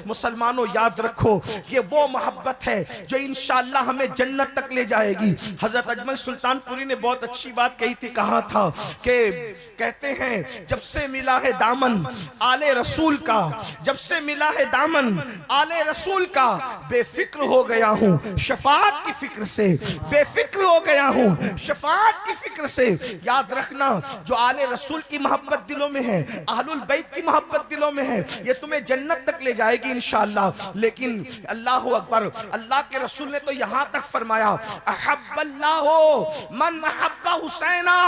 مسلمانوں یاد رکھو یہ وہ محبت ہے جو انشاءاللہ ہمیں جنت تک لے جائے گی. حضرت اجمل سلطان پوری نے بہت اچھی بات کہی تھی, کہا تھا کہ کہتے ہیں جب سے ملا ہے دامن آل رسول کا, جب سے ملا ہے دامن آل رسول کا, بے فکر ہو گیا ہوں شفاعت کی فکر سے, بے فکر ہو گیا ہوں شفاعت کی فکر سے. یاد رکھنا جو آل رسول کی محبت دلوں میں ہے, اہل البیت کی محبت دلوں میں ہے, یہ تمہیں جنت تک لے جائے گی انشاءاللہ. لیکن اللہ اکبر, اللہ کے رسول نے تو یہاں تک فرمایا احب اللہ من احب حسینا,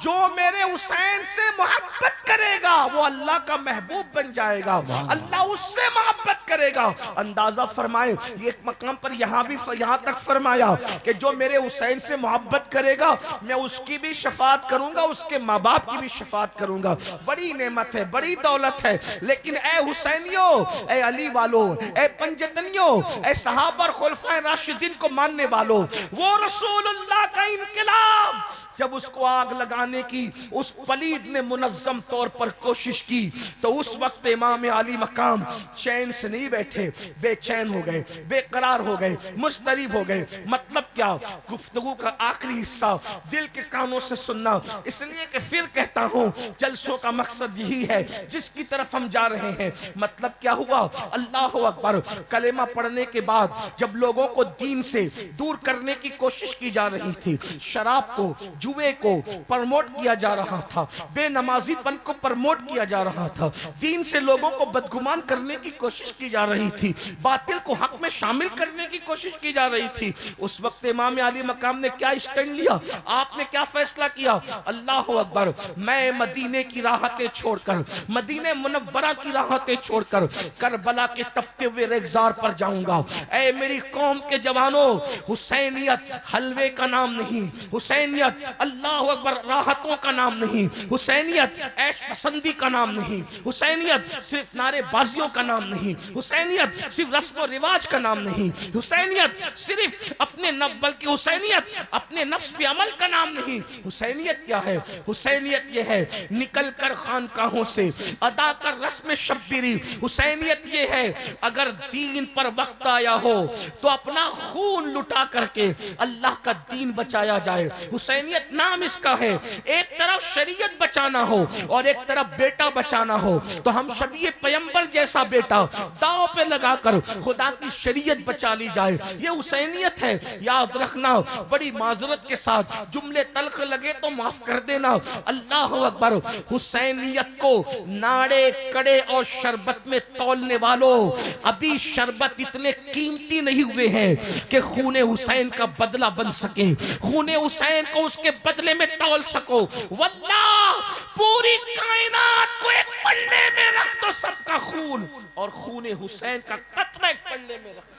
جو میرے حسین سے محبت کرے گا وہ اللہ کا محبوب بن جائے گا, اللہ اس سے محبت کرے گا. اندازہ فرمائے ایک مقام پر یہاں تک فرمایا کہ جو میرے حسین سے محبت کرے گا میں اس کی بھی شفاعت کروں گا, اس کے ماں باپ کی بھی شفاعت کروں گا. بڑی نعمت ہے, بڑی دولت ہے. لیکن اے حسینیوں, اے علی والو, اے پنجتنیوں, اے صحابہ اور خلفائے راشدین کو ماننے والو, وہ رسول اللہ کا انقلاب جب اس کو آگ لگانے کی اس پلید نے منظم طور پر کوشش کی تو اس وقت امام علی مقام چین سے نہیں بیٹھے, بے چین ہو گئے, بے قرار ہو گئے, مضطرب ہو گئے. مطلب کیا؟ گفتگو کا آخری حصہ دل کے کانوں سے سننا, اس لیے کہ پھر کہتا ہوں جلسوں کا مقصد یہی ہے جس کی طرف ہم جا رہے ہیں. مطلب کیا ہوا؟ اللہ اکبر, کلمہ پڑھنے کے بعد جب لوگوں کو دین سے دور کرنے کی کوشش کی جا رہی تھی, شراب کو, جوے کو پرموٹ کیا جا رہا تھا, بے نمازی پن کو پرموٹ کیا جا رہا تھا, دین سے لوگوں کو بدگمان کرنے کی کوشش کی جا رہی تھی, باطل کو حق میں شامل کرنے کی کوشش کی جا رہی تھی. اس وقت امام علی مقام نے کیا اسٹینڈ لیا؟ آپ نے کیا فیصلہ کیا؟ اللہ اکبر, میں مدینے کی راحتیں چھوڑ کر, مدینے منورہ کی راحتیں چھوڑ کر کربلا کے تپتے ہوئے ریگزار پر جاؤں گا. اے میری قوم کے جوانوں, حسینیت حلوے کا نام نہیں, حسینیت اللہ اکبر راحتوں کا نام نہیں, حسینیت عیش پسندی کا نام نہیں, حسینیت صرف نعرے بازیوں کا نام نہیں, حسینیت صرف رسم و رواج کا نام نہیں, حسینیت صرف اپنے بلکہ حسینیت اپنے نفس پہ عمل کا نام نہیں. حسینیت کیا ہے؟ حسینیت یہ ہے نکل کر خانقاہوں سے ادا کر رسم شبیری. حسینیت یہ ہے اگر دین پر وقت آیا ہو تو اپنا خون لٹا کر کے اللہ کا دین بچایا جائے. حسینیت نام اس کا ہے. ایک طرف شریعت بچانا ہو اور ایک طرف بیٹا بچانا ہو تو ہم شبیہ پیمبر جیسا بیٹا داؤ پہ لگا کر خدا کی شریعت بچا لی جائے. یہ حسینیت ہے. یاد رکھنا, بڑی معذرت کے ساتھ جملے تلخ لگے تو معاف کر دینا. اللہ اکبر, حسینیت کو ناڑے کڑے اور شربت میں تولنے والوں, ابھی شربت اتنے قیمتی نہیں ہوئے ہیں کہ خون حسین کا بدلہ بن سکیں, خون حسین کو اس کے بدلے میں تول سکو. واللہ پوری کائنات کو ایک پلے میں رکھ دو سب کا خون, اور خون حسین کا قطرہ ایک پلے میں رکھ.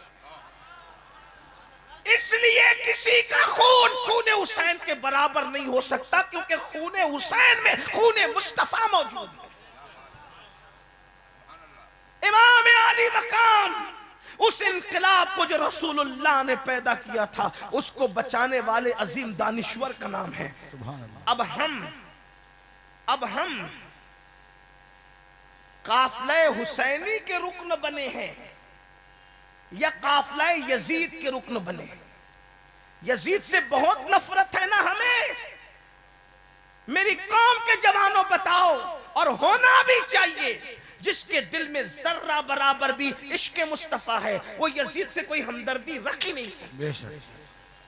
اس لیے کسی کا خون حسین کے برابر نہیں ہو سکتا, کیونکہ خون حسین میں خون مصطفیٰ موجود ہے. امام علی مقام اس انقلاب کو جو رسول اللہ نے پیدا کیا تھا اس کو بچانے والے عظیم دانشور کا نام ہے. اب ہم قافلہ حسینی کے رکن بنے ہیں یا قافلہ یزید کے رکن بنے. یزید سے بہت نفرت ہے نا ہمیں. میری قوم کے جوانوں بتاؤ, اور ہونا بھی چاہیے, جس کے دل میں ذرہ برابر بھی عشق مصطفیٰ ہے وہ یزید سے کوئی ہمدردی رکھ ہی نہیں سکتا.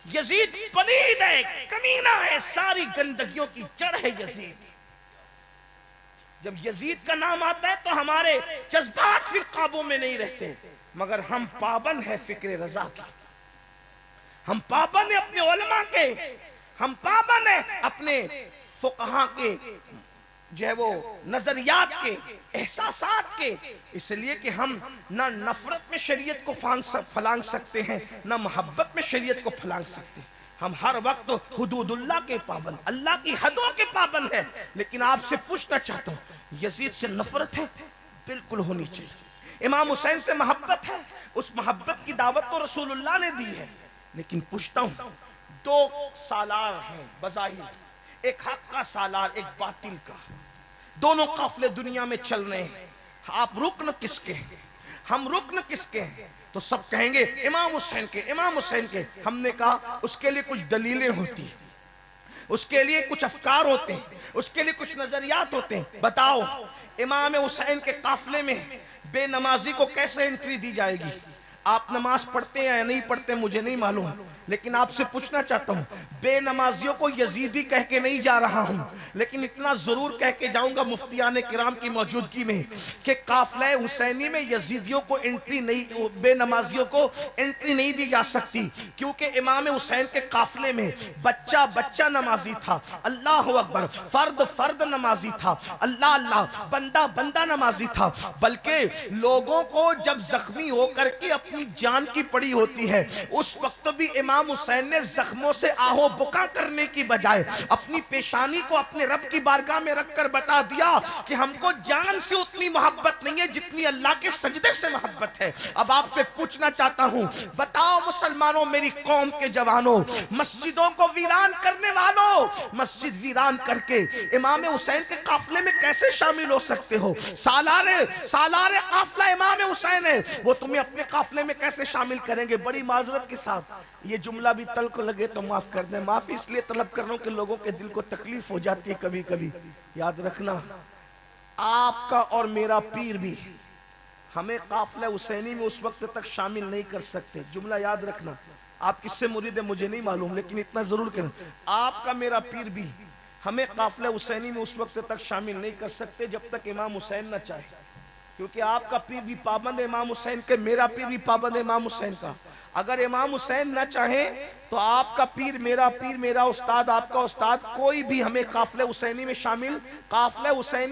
یزید پلید ہے, کمینہ ہے, ساری گندگیوں کی جڑ ہے یزید. جب یزید کا نام آتا ہے تو ہمارے جذبات پھر قابو میں نہیں رہتے, مگر ہم پابند ہیں فکر رضا کی, ہم پابند ہیں اپنے علماء کے, ہم پابند ہیں اپنے فقہاء کے جو ہے وہ نظریات کے, احساسات کے. اس لیے کہ ہم نہ نفرت میں شریعت کو پھلانگ سکتے ہیں نہ محبت میں شریعت کو پھلانگ سکتے ہیں. ہم ہر وقت حدود اللہ کے پابند, اللہ کی حدوں کے پابند ہیں. لیکن آپ سے پوچھنا چاہتا ہوں, یزید سے نفرت ہے؟ بالکل ہونی چاہیے. امام حسین سے محبت ہے؟ اس محبت کی دعوت تو رسول اللہ نے دی ہے. لیکن پوچھتا ہوں, دو سالار ہیں بظاہر, ایک حق کا سالار ایک باطل کا, دونوں قافلے دنیا میں چل رہے ہیں, آپ رکن کس کے ہیں؟ ہم رکن کس کے ہیں؟ تو سب کہیں گے امام حسین کے، امام حسین کے۔ ہم نے کہا اس کے لیے کچھ دلیلیں ہوتی ہیں، اس کے لیے کچھ افکار ہوتے ہیں، اس کے لیے کچھ نظریات ہوتے ہیں۔ بتاؤ امام حسین کے قافلے میں بے نمازی کو کیسے انٹری دی جائے گی؟ آپ نماز پڑھتے ہیں یا نہیں پڑھتے مجھے نہیں معلوم، لیکن آپ سے پوچھنا چاہتا ہوں، بے نمازیوں کو یزیدی کہہ کے نہیں جا رہا ہوں، لیکن اتنا ضرور کہہ کے جاؤں گا مفتیان کرام کی موجودگی میں کہ قافلہ حسینی میں یزیدیوں کو انٹری نہیں، بے نمازیوں کو انٹری نہیں دی جا سکتی، کیونکہ امام حسین کے قافلے میں بچہ بچہ نمازی تھا، اللہ اکبر، فرد فرد نمازی تھا، اللہ اللہ، بندہ بندہ نمازی تھا، بلکہ لوگوں کو جب زخمی ہو کر کے اپنی جان کی پڑی ہوتی ہے، اس وقت بھی امام حسین نے زخموں سے آہو بکا کرنے کی بجائے اپنی پیشانی کو اپنے رب کی بارگاہ میں رکھ کر بتا دیا کہ ہم کو جان سے اتنی محبت نہیں ہے جتنی اللہ کے سجدے سے محبت ہے۔ اب آپ سے پوچھنا چاہتا ہوں، بتاؤ مسلمانوں، میری قوم کے جوانوں، مسجدوں کو ویران کرنے والوں، مسجد ویران کر کے امام حسین کے قافلے میں کیسے شامل ہو سکتے ہو؟ سالار قافلہ امام حسین ہے، وہ تمہیں اپنے قافلے میں کیسے شامل کریں گے؟ بڑی معذرت کے ساتھ یہ جملہ بھی تلخ لگے تو معاف کر دیں، معافی اس لیے طلب کر رہا ہوں کہ لوگوں کے دل کو تکلیف ہو جاتی ہے کبھی کبھی۔ یاد رکھنا، آپ کا اور میرا پیر بھی ہمیں قافلہ حسینی میں اس وقت تک شامل نہیں کر سکتے۔ جملہ یاد رکھنا، آپ کس سے مرید ہے مجھے نہیں معلوم، لیکن اتنا ضرور کریں، آپ کا میرا پیر بھی ہمیں قافلہ حسینی میں اس وقت تک شامل نہیں کر سکتے جب تک امام حسین نہ چاہے، کیونکہ آپ کا پیر بھی پابند ہے امام حسین کے، میرا پیر بھی پابند ہے امام حسین کا۔ اگر امام حسین نہ چاہیں تو آپ کا پیر، میرا استاد، آپ کا استاد، کوئی بھی ہمیں قافلہ حسینی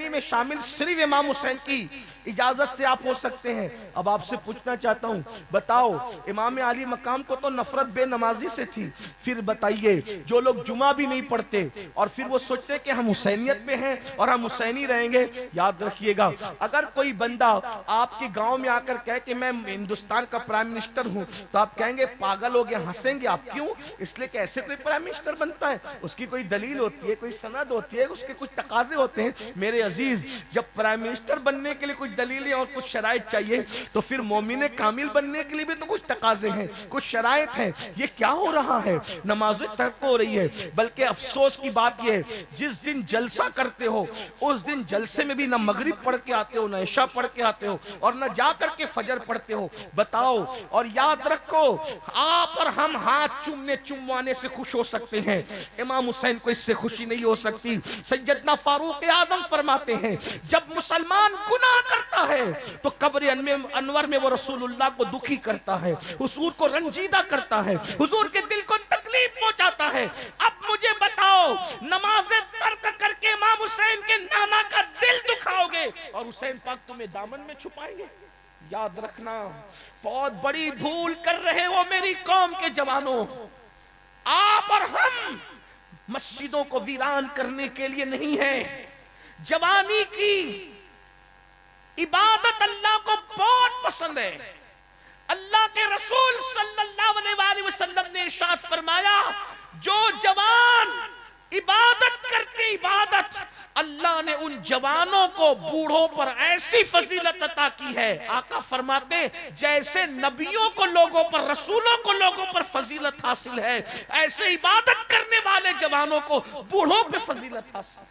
میں شامل صرف امام حسین کی اجازت سے آپ ہو سکتے ہیں۔ اب آپ سے پوچھنا چاہتا ہوں، بتاؤ امام علی مقام کو تو نفرت بے نمازی سے تھی، پھر بتائیے جو لوگ جمعہ بھی نہیں پڑھتے اور پھر وہ سوچتے کہ ہم حسینیت میں ہیں اور ہم حسینی رہیں گے، یاد رکھیے گا، اگر کوئی بندہ آپ کے گاؤں میں آ کر کہے کہ میں ہندوستان کا پرائم منسٹر ہوں تو آپ کہیں گے پاگل ہو گیا، ہنسیں گے آپ، کیوں؟ اس لیے کہ ایسے کوئی پرائم منسٹر بنتا ہے، اس کی کوئی دلیل ہوتی ہے، کوئی سند ہوتی ہے، اس کے کچھ تقاضے ہوتے ہیں۔ میرے عزیز، جب پرائم منسٹر بننے کے لیے کچھ دلیلیں اور کچھ شرائط چاہیے تو پھر مومن کامل بننے کے لیے بھی تو کچھ تقاضے ہیں، کچھ شرائط ہیں۔ یہ کیا ہو رہا ہے؟ نمازیں ترک ہو رہی ہے، بلکہ افسوس کی بات یہ ہے جس دن جلسہ کرتے ہو اس دن جلسے میں بھی نہ مغرب پڑھ کے آتے ہو، نہ عشاء پڑھ کے آتے ہو، اور نہ جا کر کے فجر پڑھتے ہو۔ بتاؤ، اور یاد رکھو، آپ اور ہم ہاتھ چموانے سے خوش ہو سکتے ہیں، امام حسین کو اس سے خوشی نہیں ہو سکتی۔ سیدنا فاروق اعظم فرماتے ہیں جب مسلمان گناہ کرتا ہے تو قبر انور میں وہ رسول اللہ کو دکھی کرتا ہے، حضور کو رنجیدہ کرتا ہے، حضور کے دل کو تکلیف پہنچاتا ہے۔ اب مجھے بتاؤ، نمازیں ترک کر کے امام حسین کے نانا کا دل دکھاؤ گے اور حسین پاک تمہیں دامن میں چھپائیں گے؟ یاد رکھنا، بہت بڑی بھول کر رہے ہو میری قوم کے جوانوں۔ آپ اور ہم مسجدوں کو ویران کرنے کے لیے نہیں ہیں، جوانی کی عبادت اللہ کو بہت پسند ہے۔ اللہ کے رسول صلی اللہ علیہ وسلم نے ارشاد فرمایا، جو جوان عبادت کرتے عبادت، اللہ نے ان جوانوں کو بوڑھوں پر ایسی فضیلت عطا کی ہے، آقا فرماتے جیسے نبیوں کو لوگوں پر، رسولوں کو لوگوں پر فضیلت حاصل ہے، ایسے عبادت کرنے والے جوانوں کو بوڑھوں پہ فضیلت حاصل ہے۔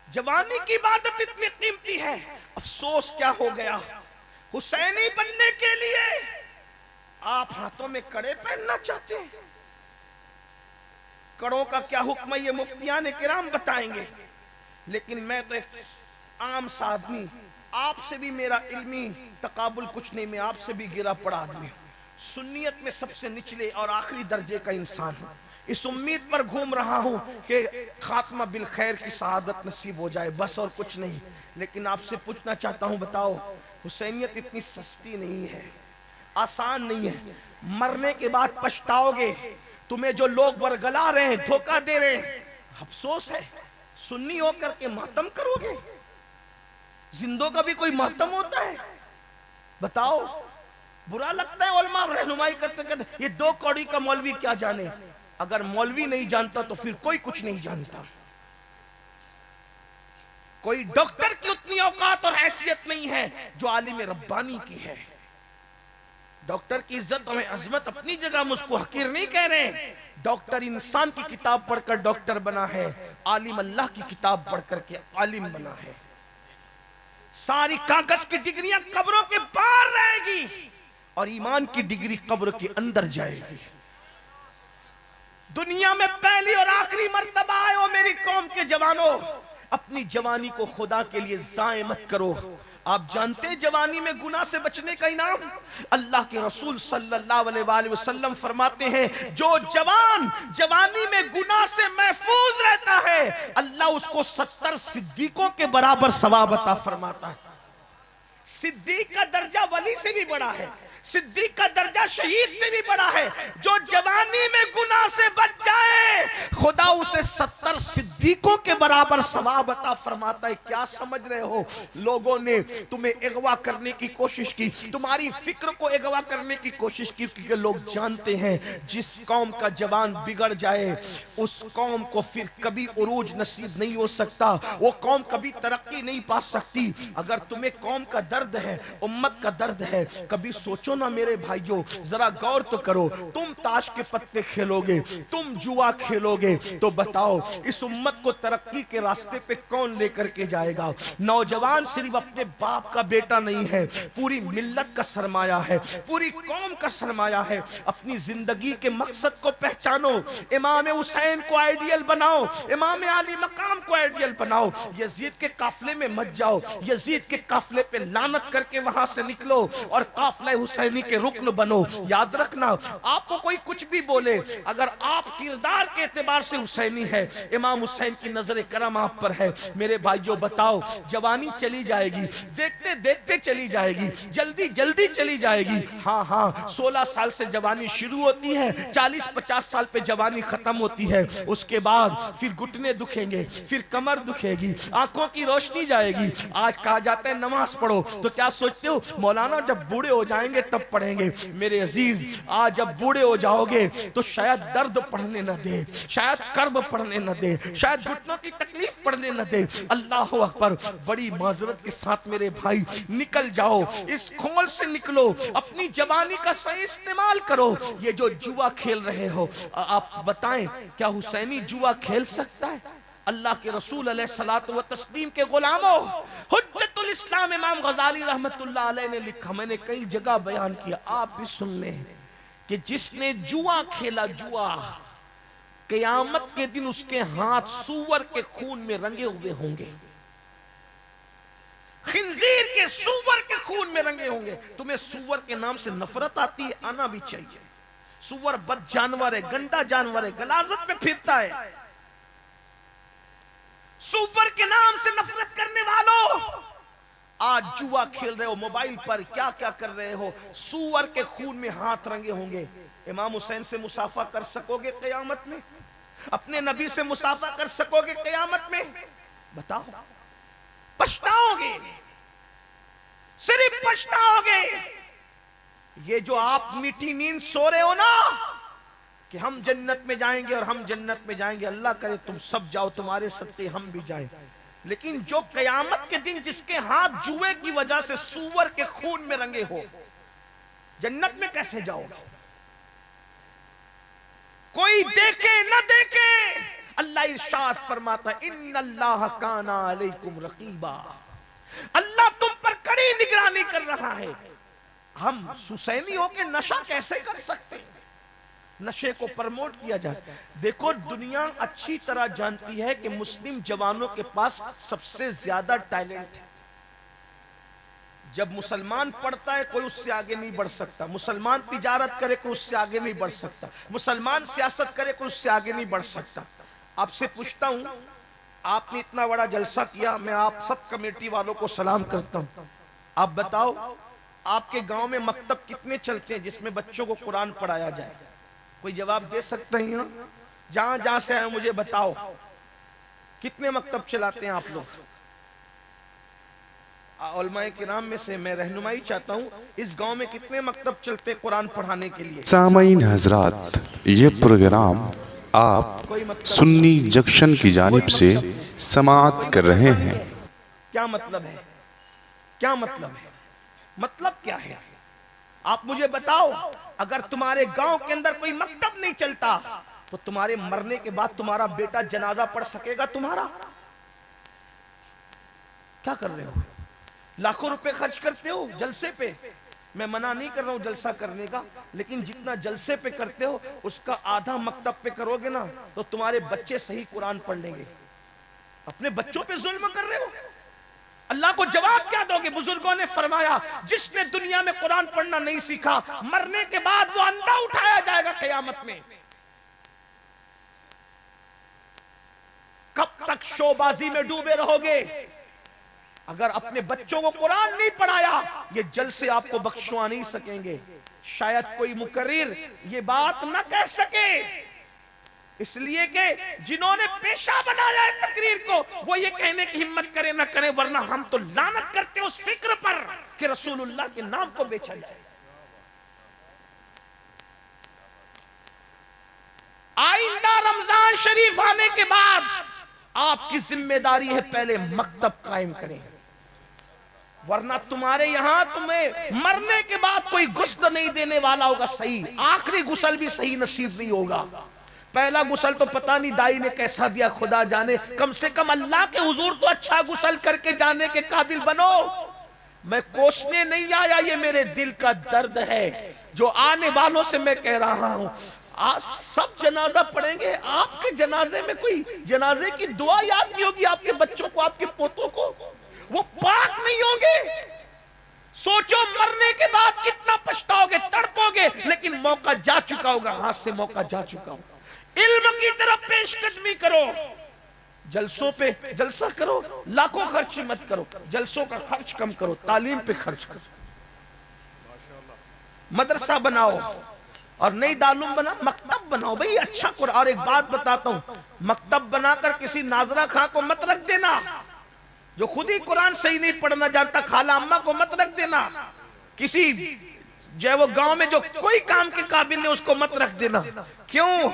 جوانی کی عبادت اتنی قیمتی ہے، افسوس کیا ہو گیا، حسینی بننے کے لیے آپ ہاتھوں میں کڑے پہننا چاہتے ہیں۔ کڑوں کا کیا حکم ہے یہ مفتیان کرام بتائیں گے، لیکن میں تو ایک عام سا آدمی، آپ سے بھی میرا علمی تقابل کچھ نہیں، میں آپ سے بھی گرا پڑا آدمی ہوں، سنیت میں سب سے نچلے اور آخری درجے کا انسان ہوں، اس امید پر گھوم رہا ہوں کہ خاتمہ بالخیر کی سعادت نصیب ہو جائے، بس اور کچھ نہیں۔ لیکن آپ سے پوچھنا چاہتا ہوں، بتاؤ حسینیت اتنی سستی نہیں ہے، آسان نہیں ہے، مرنے کے بعد پچھتاؤ گے، تمہیں جو لوگ ورگلا رہے ہیں، دھوکہ دے رہے ہیں، افسوس ہے، سنی ہو کر کے ماتم کرو گے؟ زندوں کا بھی کوئی ماتم ہوتا ہے؟ بتاؤ، برا لگتا ہے علماء رہنمائی کرتے کہتے یہ دو کوڑی کا مولوی کیا جانے؟ اگر مولوی نہیں جانتا تو پھر کوئی کچھ نہیں جانتا۔ کوئی ڈاکٹر کی اتنی اوقات اور حیثیت نہیں ہے جو عالم ربانی کی ہے. ڈاکٹر کی عزت اور عظمت اپنی جگہ، ہم اس کو حقیر نہیں کہہ رہے. ڈاکٹر انسان کی کتاب پڑھ کر ڈاکٹر بنا ہے، عالم اللہ کی کتاب پڑھ کر کے عالم بنا ہے. ساری کاغذ کی ڈگریاں قبروں کے باہر رہے گی اور ایمان کی ڈگری قبر کے اندر جائے گی. دنیا میں پہلی اور آخری مرتبہ آئے ہو میری قوم کے جوانوں، اپنی جوانی کو خدا کے لیے ضائع مت کرو. آپ جانتے ہیں جوانی میں گناہ سے بچنے کا انعام؟ اللہ کے رسول صلی اللہ علیہ وآلہ وسلم فرماتے ہیں جو جوان جوانی میں گناہ سے محفوظ رہتا ہے اللہ اس کو 70 صدیقوں کے برابر ثواب عطا فرماتا ہے. صدیق کا درجہ ولی سے بھی بڑا ہے، صدیق کا درجہ شہید سے بھی بڑا ہے. جو جوانی میں گناہ سے بچ جائے خدا اسے 70 صدیقوں کے برابر ثواب عطا فرماتا ہے. کیا سمجھ رہے ہو؟ لوگوں نے تمہیں اغوا کرنے کی کوشش کی، تمہاری فکر کو اغوا کرنے کی کوشش کی، کیونکہ لوگ جانتے ہیں جس قوم کا جوان بگڑ جائے اس قوم کو پھر کبھی عروج نصیب نہیں ہو سکتا، وہ قوم کبھی ترقی نہیں پا سکتی. اگر تمہیں قوم کا درد ہے، امت کا درد ہے، کبھی سوچو نا میرے بھائیوں، ذرا غور تو کرو. تم تاش کے پتے کھیلو گے، تم جوا کھیلو گے، تو بتاؤ اس امت کو ترقی کے راستے پہ کون لے کر کے جائے گا؟ نوجوان صرف اپنے باپ کا بیٹا نہیں ہے، پوری ملت کا سرمایہ ہے، پوری قوم کا سرمایہ ہے. اپنی زندگی کے مقصد کو پہچانو، امام حسین کو آئیڈیل بناؤ، امام علی مقام کو آئیڈیل بناؤ. یزید کے قافلے میں مت جاؤ، یزید کے قافلے پہ لعنت کر کے وہاں سے نکلو اور قافلہ حسینی کے رکن بنو. یاد رکھنا آپ کو کوئی کچھ بھی بولے، اگر آپ کردار کے اعتبار سے حسینی ہے، امام حسین کی نظر کرم آپ پر ہے، میرے بھائیو بتاؤ جوانی چلی جائے گی، دیکھتے دیکھتے چلی جائے گی، جلدی جلدی چلی جائے گی. ہاں 16 سال سے جوانی شروع ہوتی ہے، 40-50 سال پہ جوانی ختم ہوتی ہے. اس کے بعد پھر گھٹنے دکھیں گے، پھر کمر دکھے گی، آنکھوں کی روشنی جائے گی. آج کہا جاتا ہے نماز پڑھو، تو کیا سوچتے ہو مولانا جب بوڑھے ہو جائیں گے تب پڑھیں گے؟ میرے عزیز آج جب بوڑھے ہو جاؤ گے تو شاید درد پڑھنے نہ دے، شاید کرب پڑھنے نہ دے، شاید گھٹنوں کی تکلیف پڑھنے نہ دے. اللہ اکبر. بڑی معذرت کے ساتھ میرے بھائی نکل جاؤ، اس کھول سے نکلو، اپنی جوانی کا صحیح استعمال کرو. یہ جو جوا کھیل رہے ہو آپ بتائیں کیا حسینی جوا کھیل سکتا ہے؟ اللہ کے رسول علیہ الصلوۃ والتسلیم کے غلاموں، حجت الاسلام امام غزالی رحمت اللہ علیہ نے لکھا، میں نے کئی جگہ بیان کیا، آپ بھی سن لیں، کہ جس نے جوا کھیلا، جوا، قیامت کے دن اس کے ہاتھ سور کے خون میں رنگے ہوئے ہوں گے، خنزیر کے سور کے خون میں رنگے ہوں گے. تمہیں سور کے نام سے نفرت آتی ہے؟ آنا بھی چاہیے. سور بد جانور ہے، گندا جانور ہے، غلاظت میں پھرتا ہے. سور کے نام سے نفرت کرنے والوں، آج جوا کھیل رہے ہو، موبائل پر کیا کیا کر رہے ہو، سور کے خون میں ہاتھ رنگے ہوں گے. امام حسین سے مصافحہ کر سکو گے قیامت میں؟ اپنے نبی سے مصافحہ کر سکو گے قیامت میں؟ بتاؤ. پچھتاؤ گے، صرف پچھتاؤ گے. یہ جو آپ میٹھی نیند سو رہے ہو نا کہ ہم جنت میں جائیں گے اور ہم جنت میں جائیں گے، اللہ کرے تم سب جاؤ، تمہارے صدقے ہم بھی جائیں. لیکن جو قیامت کے دن جس کے ہاتھ جوئے کی وجہ سے سور کے خون میں رنگے ہو، جنت میں کیسے جاؤ گے؟ کوئی دیکھے نہ دیکھے، اللہ ارشاد فرماتا ہے ان اللہ کان علیکم رقیبا، اللہ تم پر کڑی نگرانی کر رہا ہے. ہم حسینی ہو کے نشہ کیسے کر سکتے ہیں؟ نشے کو پرموٹ کیا جائے. دیکھو دنیا اچھی طرح جانتی ہے کہ مسلم جوانوں کے پاس سب سے زیادہ ٹیلنٹ ہے. جب مسلمان پڑھتا ہے کوئی اس سے آگے نہیں بڑھ سکتا، مسلمان تجارت کرے کوئی اس سے آگے نہیں بڑھ سکتا، مسلمان سیاست کرے کوئی اس سے آگے نہیں بڑھ سکتا. آپ سے پوچھتا ہوں، آپ نے اتنا بڑا جلسہ کیا، میں آپ سب کمیٹی والوں کو سلام کرتا ہوں. آپ بتاؤ آپ کے گاؤں میں مکتب کتنے چلتے ہیں جس میں بچوں کو قرآن پڑھایا جائے؟ کوئی جواب دے سکتے ہیں؟ جہاں جہاں سے آئے مجھے بتاؤ کتنے مکتب چلاتے ہیں آپ لوگ؟ علماء کرام میں سے میں رہنمائی چاہتا ہوں، اس گاؤں میں کتنے مکتب چلتے قرآن پڑھانے کے لیے؟ سامعین حضرات، یہ پروگرام آپ سنی جنکشن کی جانب سے سماعت کر رہے ہیں. کیا مطلب ہے؟ کیا مطلب ہے؟ مطلب کیا ہے؟ آپ مجھے بتاؤ. اگر تمہارے گاؤں کے اندر کوئی مکتب نہیں چلتا تو تمہارے مرنے کے بعد تمہارا بیٹا جنازہ پڑھ سکے گا تمہارا؟ کیا کر رہے ہو؟ لاکھوں روپے خرچ کرتے ہو جلسے پہ. میں منع نہیں کر رہا ہوں جلسہ کرنے کا، لیکن جتنا جلسے پہ کرتے ہو اس کا آدھا مکتب پہ کرو گے نا تو تمہارے بچے صحیح قرآن پڑھ لیں گے. اپنے بچوں پہ ظلم کر رہے ہو. اللہ کو جواب کیا دو گے؟ بزرگوں نے فرمایا جس نے دنیا میں قرآن پڑھنا نہیں سیکھا مرنے کے بعد وہ اندھا اٹھایا جائے گا قیامت میں. کب تک شو بازی میں ڈوبے رہو گے؟ اگر اپنے بچوں کو قرآن نہیں پڑھایا یہ جلسے آپ کو بخشوا نہیں سکیں گے. شاید کوئی مقرر یہ بات نہ کہہ سکے اس لیے کہ جنہوں نے پیشہ بنایا ہے تقریر کو وہ یہ کہنے کی ہمت کرے نہ کرے، ورنہ ہم تو لعنت کرتے اس فکر پر کہ رسول اللہ کے نام کو بیچا جائے. آئندہ رمضان شریف آنے کے بعد آپ کی ذمہ داری ہے پہلے مکتب قائم کریں، ورنہ تمہارے یہاں تمہیں مرنے کے بعد کوئی غسل نہیں دینے والا ہوگا صحیح، آخری غسل بھی صحیح نصیب نہیں ہوگا. پہلا غسل تو پتہ نہیں دائی نے کیسا دیا خدا جانے، کم سے کم اللہ کے حضور تو اچھا غسل کر کے جانے کے قابل بنو. میں کوسنے نہیں آیا، یہ میرے دل کا درد ہے جو آنے والوں سے میں کہہ رہا ہوں. آج سب جنازہ پڑھیں گے، آپ کے جنازے میں کوئی جنازے کی دعا یاد نہیں ہوگی آپ کے بچوں کو، آپ کے پوتوں کو، وہ پاک نہیں ہوں گے. سوچو مرنے کے بعد کتنا پچھتاؤ گے، تڑپو گے، لیکن موقع جا چکا ہوگا، ہاتھ سے موقع جا چکا ہوگا. علم کی طرف پیش قدمی کرو، جلسوں پہ جلسہ کرو، لاکھوں خرچ مت کرو، جلسوں کا خرچ کم کرو، تعلیم پہ خرچ کرو. مدرسہ بناؤ اور نئی دارالعلوم بنا، مکتب بناؤ بھئی اچھا قرآن. اور ایک بات بتاتا ہوں، مکتب بنا کر کسی ناظرہ خاں کو مت رکھ دینا جو خود ہی قرآن صحیح نہیں پڑھنا جانتا، خالہ اماں کو مت رکھ دینا، کسی جو ہے وہ گاؤں میں جو کوئی کام کے قابل نہیں اس کو مت رکھ دینا. کیوں؟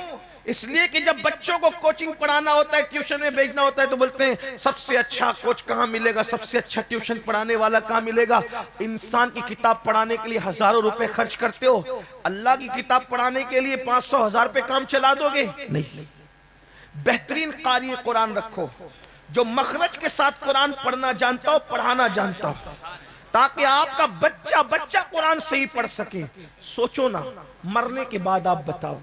اس لیے کہ جب بچوں کو کوچنگ پڑھانا ہوتا ہے، ٹیوشن میں بھیجنا ہوتا ہے تو بولتے ہیں سب سے اچھا کوچ کہاں ملے گا، سب سے اچھا ٹیوشن پڑھانے والا کہاں ملے گا. انسان کی کتاب پڑھانے کے لیے ہزاروں روپے خرچ کرتے ہو، اللہ کی کتاب پڑھانے کے لیے 500,000 پہ کام چلا دو گے؟ نہیں. بہترین قاری قرآن رکھو جو مخرج کے ساتھ قرآن پڑھنا جانتا ہو، پڑھانا جانتا ہو، تاکہ آپ کا بچہ قرآن صحیح پڑھ سکے. سوچو نا مرنے کے بعد آپ بتاؤ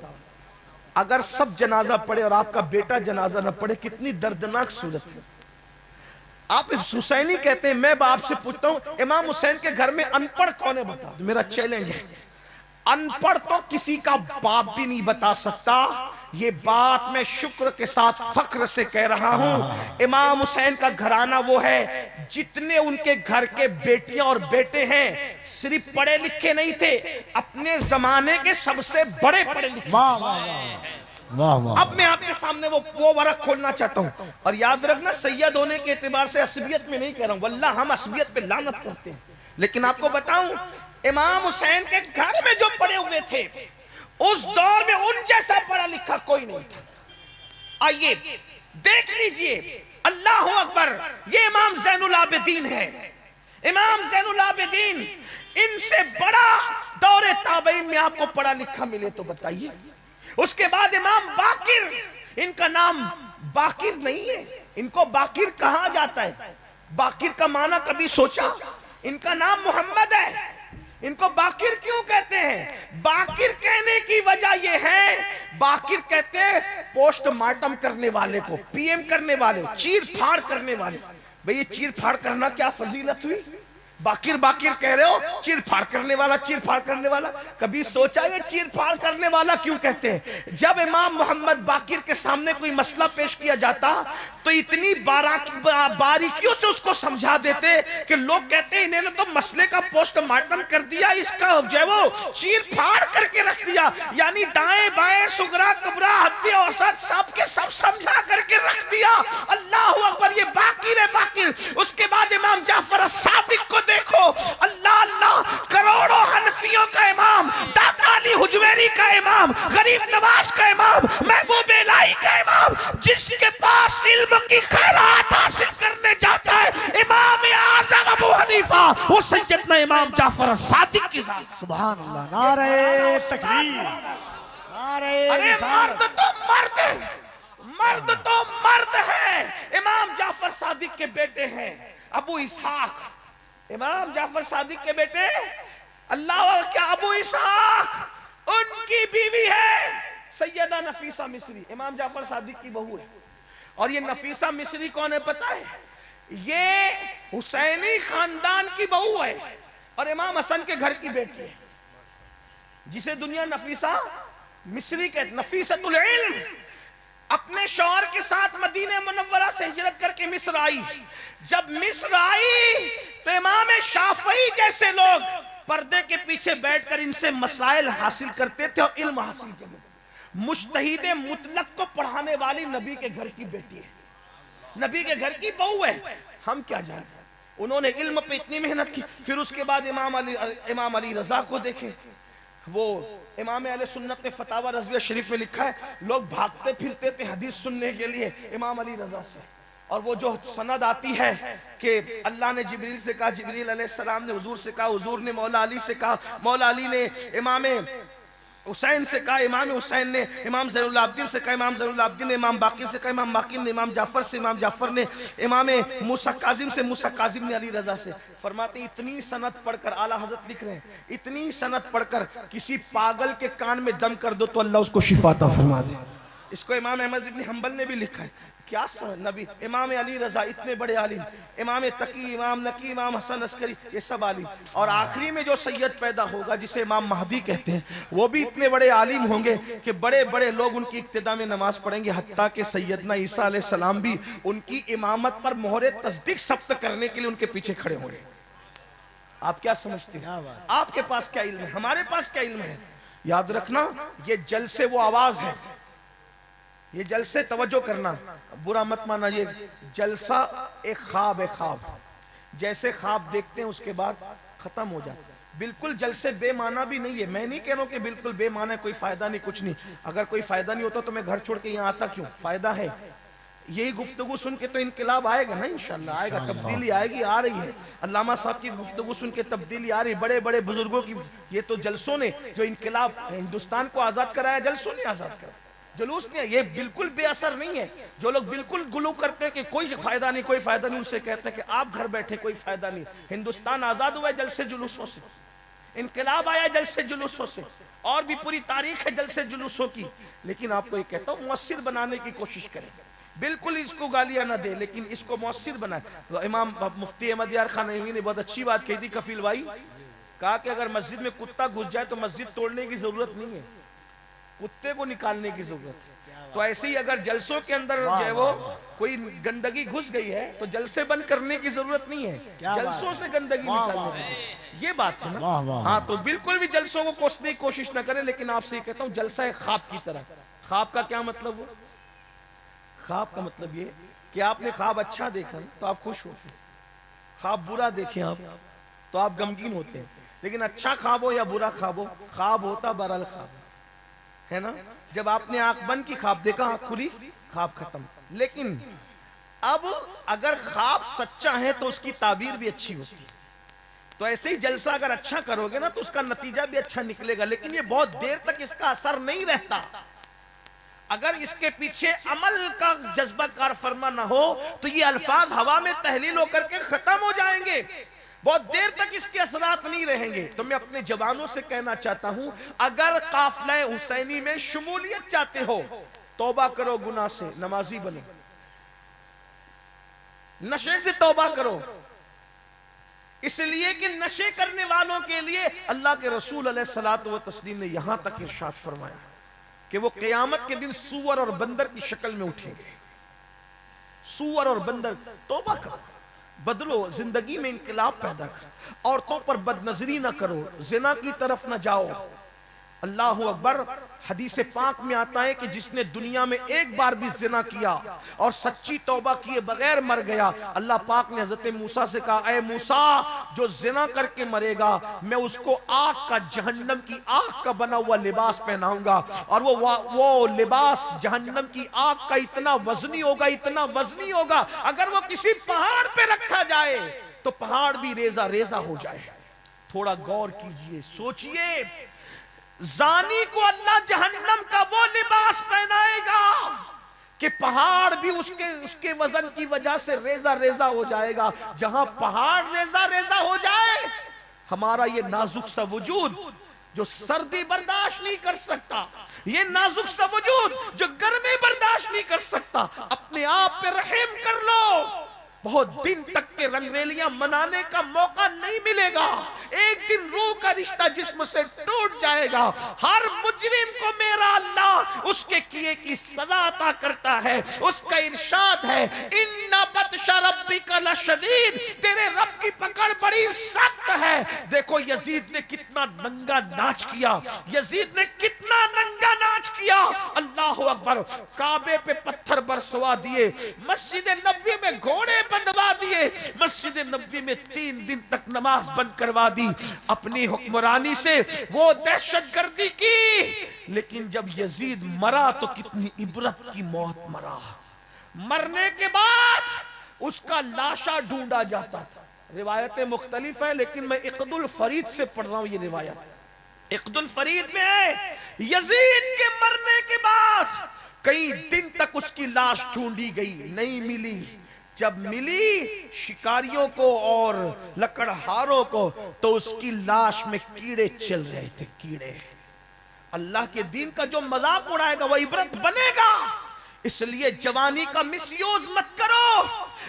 اگر سب جنازہ پڑھے اور آپ کا بیٹا جنازہ نہ پڑھے کتنی دردناک صورت ہے. آپ حسینی کہتے ہیں، میں آپ سے پوچھتا ہوں امام حسین کے گھر میں ان پڑھ کون ہے؟ بتا. میرا چیلنج ہے، ان پڑھ تو کسی کا باپ بھی نہیں بتا سکتا. یہ بات میں شکر کے ساتھ فخر سے کہہ رہا ہوں، امام حسین کا گھرانہ وہ ہے جتنے ان کے گھر کے بیٹیاں اور بیٹے ہیں صرف پڑھے لکھے نہیں تھے، اپنے زمانے کے سب سے بڑے پڑھے لکھے. اب میں آپ کے سامنے وہ ورق کھولنا چاہتا ہوں. اور یاد رکھنا سید ہونے کے اعتبار سے عصبیت میں نہیں کہہ رہا ہوں، واللہ ہم عصبیت پہ لعنت کرتے ہیں، لیکن آپ کو بتاؤں امام حسین کے گھر میں جو پڑے ہوئے تھے اس دور میں ان جیسا پڑھا لکھا کوئی نہیں تھا. آئیے دیکھ لیجئے، اللہ اکبر، یہ امام زین العابدین ہے. امام زین العابدین، ان سے بڑا دور تابعین میں آپ کو پڑھا لکھا ملے تو بتائیے. اس کے بعد امام باقر، ان کا نام باقر نہیں ہے، ان کو باقر کہا جاتا ہے. باقر کا معنی کبھی سوچا؟ ان کا نام محمد ہے، ان کو باقر کیوں کہتے ہیں؟ باقر کہنے کی وجہ یہ ہے، باقر کہتے ہیں پوسٹ مارٹم کرنے والے کو، پی ایم کرنے والے، چیر پھاڑ کرنے والے. بھئی یہ چیر پھاڑ کرنا کیا فضیلت ہوئی؟ باقر باقر کہہ رہے ہو، چیر پھاڑ کرنے والا، چیر پھاڑ کرنے والا. کبھی سوچا یہ چیر پھاڑ کرنے والا کیوں کہتے ہیں؟ جب امام محمد باقر کے سامنے کوئی مسئلہ پیش کیا جاتا تو اتنی باریکیوں سے اس کو سمجھا دیتے کہ لوگ کہتے ہیں انہیں تو مسئلے کا پوسٹ مارٹم کر دیا، اس کا جو ہے وہ چیر پھاڑ کر کے رکھ دیا، یعنی دائیں بائیں سغرا کبرا حد اوسط سب کے سب سمجھا کر کے رکھ دیا. اللہ اکبر، یہ باقر ہے باقر. اس کے بعد امام جعفر الصادق کو دیکھو، اللہ اللہ، کروڑوں حنفیوں کا امام، داتا علی حجویری کا امام، غریب نواز کا امام، محبوب الہی کا امام، جس کے پاس علم کی خیرات حاصل کرنے جاتا ہے امام اعظم ابو حنیفہ، وہ سیدنا امام جعفر صادق کی ذات۔ سبحان اللہ، نعرہ تکبیر، نعرہ ارے رسالت۔ مرد تو مرد ہے، امام جعفر صادق کے بیٹے ہیں ابو اسحاق، امام جعفر صادق کے بیٹے اللہ کیا ابو اسحاق، ان کی بیوی ہے سیدہ نفیسہ مصری، امام جعفر صادق کی بہو ہے۔ اور یہ نفیسہ مصری کون ہے پتہ ہے؟ یہ حسینی خاندان کی بہو ہے اور امام حسن کے گھر کی بیٹی ہے، جسے دنیا نفیسہ مصری کہتے، نفیسۃ العلم۔ اپنے شوہر کے ساتھ مدینہ منورہ سے ہجرت کر کے مصر آئی، جب مصر آئی تو امام شافعی جیسے لوگ پردے کے پیچھے بیٹھ کر ان سے مسائل حاصل کرتے تھے اور علم حاصل کرتے تھے۔ مجتہد مطلق کو پڑھانے والی نبی کے گھر کی بیٹی ہے، نبی کے گھر کی بہو ہے، ہم کیا جانتے ہیں؟ انہوں نے علم پہ اتنی محنت کی۔ پھر اس کے بعد امام علی رضا کو دیکھیں، وہ امام اہل سنت نے فتاوی رضویہ شریف میں لکھا ہے لوگ بھاگتے پھرتے تھے حدیث سننے کے لیے امام علی رضا سے، اور وہ جو سند آتی ہے کہ اللہ نے جبریل سے کہا، جبریل علیہ السلام نے حضور سے کہا، حضور نے مولا علی سے کہا، مولا علی نے امام حسین سے کہا، امام حسین نے امام زین العابدین سے کہا، امام زین العابدین نے امام باقر سے کہا، امام باقر نے امام جعفر سے، امام جعفر نے امام موسیٰ کاظم سے، موسیٰ کاظم نے علی رضا سے۔ فرماتے ہیں اتنی سند پڑھ کر، اعلیٰ حضرت لکھ رہے ہیں، اتنی سند پڑھ کر کسی پاگل کے کان میں دم کر دو تو اللہ اس کو شفا عطا فرما دے۔ اس کو امام احمد بن حنبل نے بھی لکھا ہے، کیا نبی امام علی رضا اتنے بڑے عالم، امام تقی، امام نقی، امام حسن عسکری، یہ سب عالم، اور آخری میں جو سید پیدا ہوگا جسے امام مہدی کہتے ہیں وہ بھی اتنے بڑے عالم ہوں گے کہ بڑے بڑے لوگ ان کی اقتداء میں نماز پڑھیں گے، حتیٰ کہ سیدنا عیسیٰ علیہ السلام بھی ان کی امامت پر مہر تصدیق ثبت کرنے کے لیے ان کے پیچھے کھڑے ہوں گے۔ آپ کیا سمجھتے ہیں؟ آپ کے پاس کیا علم ہے؟ ہمارے پاس کیا علم ہے؟ یاد رکھنا یہ جلسے وہ آواز ہے، یہ جلسے توجہ کرنا، برا مت مانا، یہ جلسہ ایک خواب ہے، خواب جیسے خواب دیکھتے ہیں اس کے بعد ختم ہو جاتا ہے، بالکل جلسے بے معنی بھی نہیں ہے۔ میں نہیں کہہ رہا ہوں کہ بالکل بے معنی، کوئی فائدہ نہیں، کچھ نہیں، اگر کوئی فائدہ نہیں ہوتا تو میں گھر چھوڑ کے یہاں آتا کیوں؟ فائدہ ہے، یہی گفتگو سن کے تو انقلاب آئے گا نا، انشاءاللہ آئے گا، تبدیلی آئے گی، آ رہی ہے۔ علامہ صاحب کی گفتگو سن کے تبدیلی آ رہی، بڑے بڑے بزرگوں کی، یہ تو جلسوں نے جو انقلاب ہندوستان کو آزاد کرایا، جلسوں نے آزاد کرایا، جلوس نہیں ہے، یہ بالکل بے اثر نہیں ہے۔ جو لوگ بالکل گلو کرتے ہیں کہ کوئی فائدہ نہیں، کوئی فائدہ نہیں، ان سے کہتے ہیں کہ آپ گھر بیٹھے، کوئی فائدہ نہیں۔ ہندوستان آزاد ہوا ہے جلسے جلوسوں سے، انقلاب آیا جلسے جلوسوں سے، اور بھی پوری تاریخ ہے جلسے جلوسوں کی، لیکن آپ کو یہ کہتا ہوں مؤثر بنانے کی کوشش کریں، بالکل اس کو گالیاں نہ دے لیکن اس کو مؤثر بنائے۔ امام مفتی احمد یار خان نعیمی نے بہت اچھی بات کہی تھی، کفیل بھائی، کہا کہ اگر مسجد میں کتا گھس جائے تو مسجد توڑنے کی ضرورت نہیں ہے، کتے کو نکالنے کی ضرورت ہے۔ تو ایسے ہی اگر جلسوں کے اندر جو ہے وہ کوئی گندگی گھس گئی ہے تو جلسے بند کرنے کی ضرورت نہیں ہے، جلسوں سے گندگی نکالنے کی، یہ بات ہے نا۔ ہاں تو بالکل بھی جلسوں کو کوسنے کی کوشش نہ کریں، لیکن آپ سے یہ کہتا ہوں جلسہ ایک خواب کی طرح۔ خواب کا کیا مطلب ہو؟ خواب کا مطلب یہ کہ آپ نے خواب اچھا دیکھا تو آپ خوش ہوتے ہیں، خواب برا دیکھیں آپ تو آپ غمگین ہوتے ہیں، لیکن اچھا خواب ہو یا برا خواب ہو، خواب ہوتا بہرحال خواب ہے نا۔ جب آپ نے آنکھ بند کی خواب دیکھا، آنکھ کھلی، خواب ختم۔ لیکن اب اگر خواب سچا ہے تو اس کی تعبیر بھی اچھی ہوتی ہے، تو ایسے ہی جلسہ اگر اچھا کرو گے نا تو اس کا نتیجہ بھی اچھا نکلے گا، لیکن یہ بہت دیر تک اس کا اثر نہیں رہتا۔ اگر اس کے پیچھے عمل کا جذبہ کار فرما نہ ہو تو یہ الفاظ ہوا میں تحلیل ہو کر کے ختم ہو جائیں گے، بہت دیر تک اس کے اثرات نہیں رہیں گے۔ تو میں اپنے جوانوں سے کہنا چاہتا ہوں، اگر قافلہ حسینی میں شمولیت چاہتے ہو، توبہ کرو گناہ سے، نمازی بنو، نشے سے توبہ کرو، اس لیے کہ نشے کرنے والوں کے لیے اللہ کے رسول علیہ الصلوۃ والتسلیم نے یہاں تک ارشاد فرمایا کہ وہ قیامت کے دن سور اور بندر کی شکل میں اٹھیں گے، سور اور بندر۔ توبہ کرو، بدلو، زندگی میں انقلاب پیدا کرو، عورتوں پر بد نظری نہ کرو، زنا کی طرف نہ جاؤ، اللہ اکبر. حدیث پاک میں آتا ہے کہ جس نے دنیا میں ایک بار بھی زنا کیا اور سچی توبہ کیے بغیر مر گیا, اللہ پاک نے حضرت موسیٰ سے کہا اے موسیٰ جو زنا کر کے مرے گا میں اس کو آگ کا, جہنم کی آگ کا بنا ہوا لباس پہناؤں گا, اور وہ لباس جہنم کی آگ کا اتنا وزنی ہوگا, اتنا وزنی ہوگا, اگر وہ کسی پہاڑ پہ رکھا جائے تو پہاڑ بھی ریزہ ریزہ ہو جائے. تھوڑا غور کیجئے, سوچئے, زانی کو اللہ جہنم کا وہ لباس پہنائے گا کہ پہاڑ بھی اس کے وزن کی وجہ سے ریزہ ریزہ ہو جائے گا. جہاں پہاڑ ریزہ ریزہ ہو جائے, ہمارا یہ نازک سا وجود جو سردی برداشت نہیں کر سکتا, یہ نازک سا وجود جو گرمی برداشت نہیں کر سکتا, اپنے آپ پہ رحم کر لو. بہت دن تک کے رنگریلیاں منانے کا موقع نہیں ملے گا, ایک دن روح کا رشتہ جسم سے ٹوٹ جائے گا. ہر مجرم کو میرا اللہ اس کے کیے کی سزا عطا کرتا ہے. اس کا ارشاد ہے ان بطش ربک لشدید, تیرے رب کی پکڑ بڑی سخت ہے. دیکھو یزید نے کتنا ننگا ناچ کیا, یزید نے کتنا ننگا ناچ کیا. اللہ اکبر, کعبے پہ پتھر برسوا دیے, مسجد نبوی میں گھوڑے بندوا دیے, مسجد نبوی میں 3 دن تک نماز بند کروا دی. اپنی حکمرانی سے وہ دہشت گردی کی, لیکن جب یزید مرا تو کتنی عبرت کی موت مرا. مرنے کے بعد اس کا لاشا ڈھونڈا جاتا تھا. روایتیں مختلف ہیں لیکن میں عقد الفرید سے پڑھ رہا ہوں یہ روایت. عقد الفرید میں ہے یزید کے مرنے کے بعد کئی دن تک اس کی لاش ڈھونڈی گئی, نہیں ملی. جب ملی شکاریوں کو اور لکڑہاروں کو تو اس کی لاش میں کیڑے چل رہے تھے, کیڑے. اللہ کے دین کا جو مذاق اڑائے گا وہ عبرت بنے گا. اس لیے جوانی کا مس یوز مت کرو,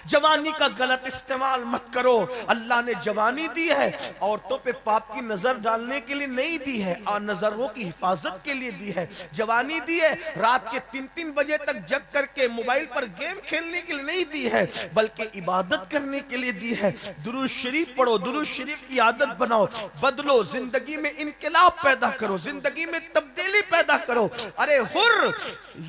جوانی کا غلط استعمال مت کرو. اللہ نے جوانی دی ہے عورتوں پہ پاپ کی نظر ڈالنے کے لیے نہیں دی ہے, اور نظروں کی حفاظت کے لیے دی ہے. جوانی دی ہے رات کے 3 بجے تک جگ کر کے موبائل پر گیم کھیلنے کے لیے نہیں دی ہے, بلکہ عبادت کرنے کے لیے دی ہے. درود شریف پڑھو, درود شریف کی عادت بناؤ, بدلو, زندگی میں انقلاب پیدا کرو, زندگی میں تبدیلی پیدا کرو. ارے حر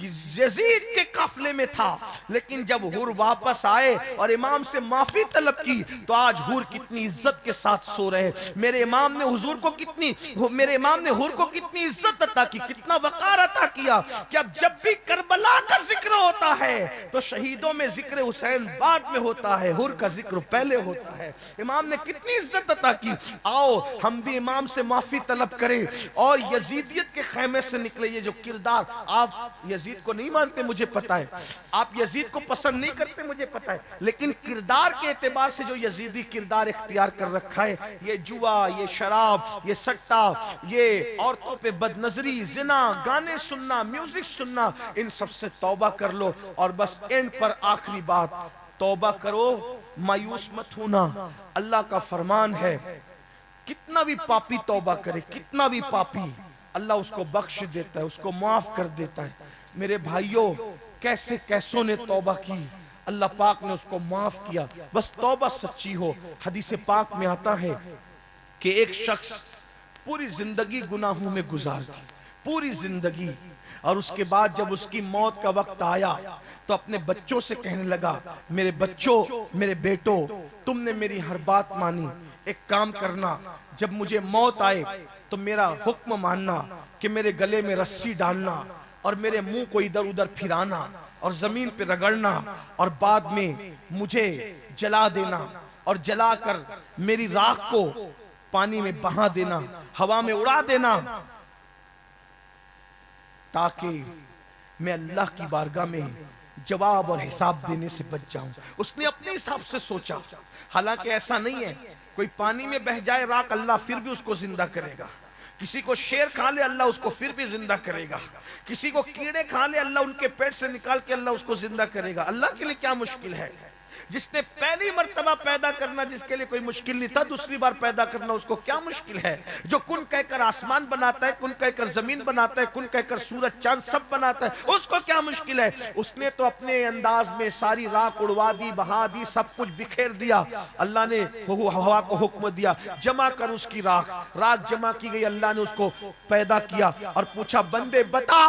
یزید کے قافلے میں تھا, لیکن جب حر واپس آئے اور امام سے معافی طلب کی تو آج حور کتنی عزت کے ساتھ سو رہے. میرے امام نے حضور کو میرے امام نے حور کو کتنی عزت عطا کی, کتنا وقار عطا کیا کہ اب جب بھی کربلا کا ذکر ہوتا ہے تو شہیدوں میں ذکر حسین بعد میں ہوتا ہے, حور کا ذکر پہلے ہوتا ہے. امام نے کتنی عزت عطا کی. آؤ ہم بھی امام سے معافی طلب کریں اور یزیدیت کے خیمے سے نکلے. یہ جو کردار, آپ یزید کو نہیں مانتے مجھے پتا ہے, آپ یزید کو پسند نہیں کرتے مجھے پتا ہے, لیکن کردار کے اعتبار سے جو یزیدی کردار اختیار کر رکھا ہے, یہ جوا, یہ شراب, یہ سٹا, یہ عورتوں پہ بد نظری, زنا, گانے سننا, میوزک سننا, ان سب سے توبہ کر لو. اور بس اینڈ پر آخری بات, توبہ کرو, مایوس مت ہونا. اللہ کا فرمان ہے کتنا بھی پاپی توبہ کرے, کتنا بھی پاپی, اللہ اس کو بخش دیتا ہے, اس کو معاف کر دیتا ہے. میرے بھائیوں, کیسے کیسوں نے توبہ کی, اللہ پاک نے اس کو معاف کیا. بس توبہ سچی ہو. حدیث پاک میں آتا ہے کہ ایک شخص پوری زندگی گناہوں میں گزار دی, پوری زندگی, اور اس کے بعد جب اس کی موت کا وقت آیا تو اپنے بچوں سے کہنے لگا, میرے بچوں, میرے بیٹوں, تم نے میری ہر بات مانی, ایک کام کرنا, جب مجھے موت آئے تو میرا حکم ماننا کہ میرے گلے میں رسی ڈالنا اور میرے منہ کو ادھر ادھر پھرانا اور زمین پہ رگڑنا, اور بعد میں مجھے جلا دینا, اور جلا کر میری راکھ کو پانی میں بہا دینا, ہوا میں اڑا دینا, تاکہ میں اللہ کی بارگاہ میں جواب اور حساب دینے سے بچ جاؤں. اس نے اپنے حساب سے سوچا, حالانکہ ایسا نہیں ہے, کوئی پانی میں بہ جائے راکھ, اللہ پھر بھی اس کو زندہ کرے گا. کسی کو شیر کھا لے اللہ اس کو پھر بھی زندہ کرے گا. کسی کو کیڑے کھا لے اللہ ان کے پیٹ سے نکال کے اللہ اس کو زندہ کرے گا. اللہ کے لیے کیا مشکل ہے. جس نے پہلی مرتبہ پیدا کرنا جس کے لیے کوئی مشکل نہیں تھا، دوسری بار پیدا کرنا اس کو کیا مشکل ہے؟ جو کن کہہ کر آسمان بناتا ہے، کن کہہ کر زمین بناتا ہے، کن کہہ کر سورج چاند سب بناتا ہے، اس کو کیا مشکل ہے؟ اس نے تو اپنے انداز میں ساری راکھ اڑوا دی، بہا دی، سب کچھ بکھیر دیا۔ اللہ نے ہوا کو حکم دیا جمع کر اس کی راکھ جمع کی گئی۔ اللہ نے اس کو پیدا کیا اور پوچھا بندے بتا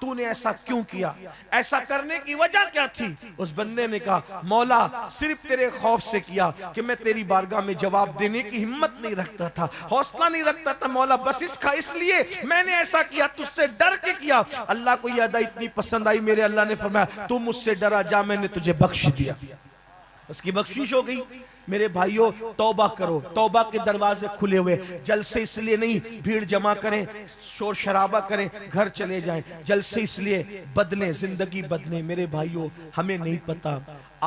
تو نے ایسا کیوں کیا؟ ایسا کرنے کی وجہ کیا تھی؟ اس بندے نے کہا مولا صرف تیرے خوف سے کیا کہ میں تیری بارگاہ میں جواب دینے کی ہمت نہیں رکھتا تھا، حوصلہ نہیں رکھتا تھا مولا، بس اس لیے میں نے ایسا کیا، تجھ سے ڈر کے کیا۔ اللہ کو یہ ادا اتنی پسند آئی، میرے اللہ نے فرمایا تو مجھ سے ڈرا، جا میں نے تجھے بخش دیا۔ اس کی بخشش ہو گئی۔ میرے بھائیوں توبہ کرو، توبہ کے دروازے کھلے ہوئے، جلسے اس لیے نہیں بھیڑ جمع کریں، شور شرابہ کریں، گھر چلے جائیں، جلسے اس لیے بدلیں، زندگی بدلیں۔ میرے بھائیوں ہمیں نہیں پتا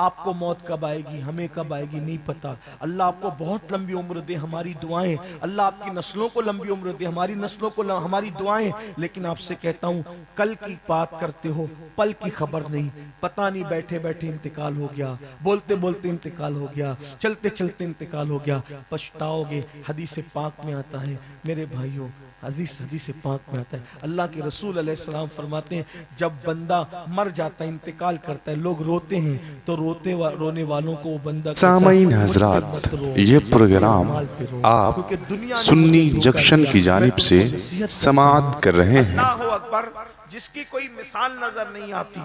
آپ کو موت کب آئے گی، ہمیں کب آئے گی نہیں پتا۔ اللہ آپ کو بہت لمبی عمر دے، ہماری دعائیں، اللہ آپ کی نسلوں کو لمبی عمر دے، ہماری نسلوں کو ہماری دعائیں۔ لیکن آپ سے کہتا ہوں کل کی بات کرتے ہو، پل کی خبر نہیں، پتہ نہیں بیٹھے بیٹھے انتقال ہو گیا، بولتے بولتے انتقال ہو گیا، چلتے چلتے انتقال ہو گیا، پچھتاؤ گے۔ حدیث پاک میں آتا ہے میرے بھائیوں، حدیث پاک میں آتا ہے، اللہ کے رسول علیہ السلام فرماتے ہیں جب بندہ مر جاتا ہے، انتقال کرتا ہے، لوگ روتے ہیں تو رونے والوں کو وہ بندہ سامعین حضرات، یہ پروگرام آپ سنی جنکشن کی جانب سے سماعت کر رہے ہیں۔ اللہ اکبر، جس کی کوئی مثال نظر نہیں آتی۔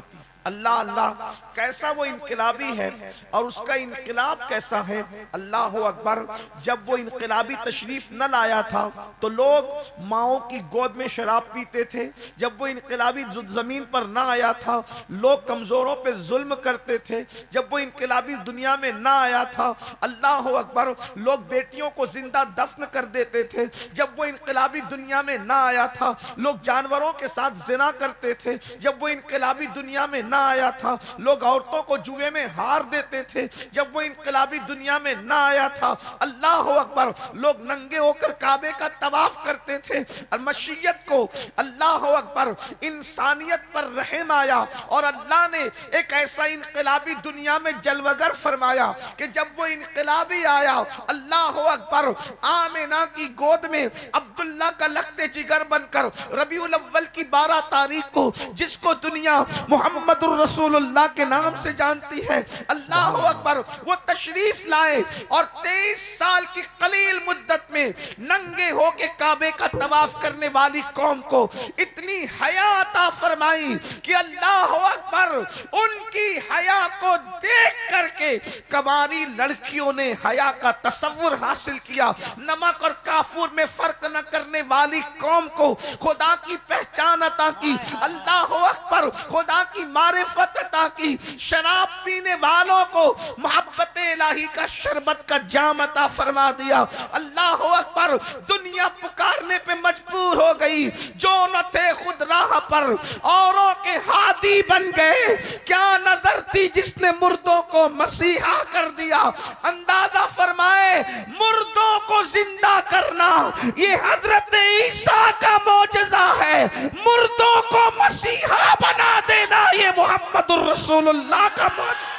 اللہ اللہ کیسا وہ انقلابی ہے اور اس کا انقلاب کیسا ہے۔ اللہ اکبر، جب وہ انقلابی تشریف نہ لایا تھا تو لوگ ماؤں کی گود میں شراب پیتے تھے۔ جب وہ انقلابی زمین پر نہ آیا تھا لوگ کمزوروں پہ ظلم کرتے تھے۔ جب وہ انقلابی دنیا میں نہ آیا تھا اللہ اکبر لوگ بیٹیوں کو زندہ دفن کر دیتے تھے۔ جب وہ انقلابی دنیا میں نہ آیا تھا لوگ جانوروں کے ساتھ زنا کرتے تھے۔ جب وہ انقلابی دنیا میں نہ آیا تھا لوگ عورتوں کو جوئے میں ہار دیتے تھے۔ جب وہ انقلابی دنیا میں نہ آیا تھا اللہ اکبر لوگ ننگے ہو کر کعبے کا طواف کرتے تھے۔ اور مشیت کو اللہ اکبر انسانیت پر رحم آیا اور اللہ نے ایک ایسا انقلابی دنیا میں جلوگر فرمایا کہ جب وہ انقلابی آیا اللہ اکبر آمنہ کی گود میں عبداللہ کا لخت جگر بن کر ربیع الاول کی 12 تاریخ کو جس کو دنیا محمد رسول اللہ کے نام سے جانتی ہے اللہ اکبر وہ تشریف لائے اور 23 سال کی قلیل مدت میں ننگے ہو کے کعبے کا طواف کرنے والی قوم کو اتنی حیا عطا فرمائی کہ اللہ اکبر ان کی حیا کو دیکھ کر کے کماری لڑکیوں نے حیا کا تصور حاصل کیا۔ نمک اور کافور میں فرق نہ کرنے والی قوم کو خدا کی پہچان عطا کی۔ اللہ اکبر خدا کی معرفت عطا کی۔ شراب پینے والوں کو محبت الہی کا شربت کا جام عطا فرما دیا۔ اللہ اکبر دنیا پکارنے پہ مجبور ہو گئی، جو نہ تھے خود راہ پر اوروں کے ہادی بن گئے۔ کیا نظر تھی جس نے مردوں کو مسیحا کر دیا۔ اندازہ فرمائے مردوں کو زندہ کرنا یہ حضرت عیسیٰ کا معجزہ ہے، مردوں کو مسیحا بنا دینا یہ محمد الرسول اللہ کا معجزہ۔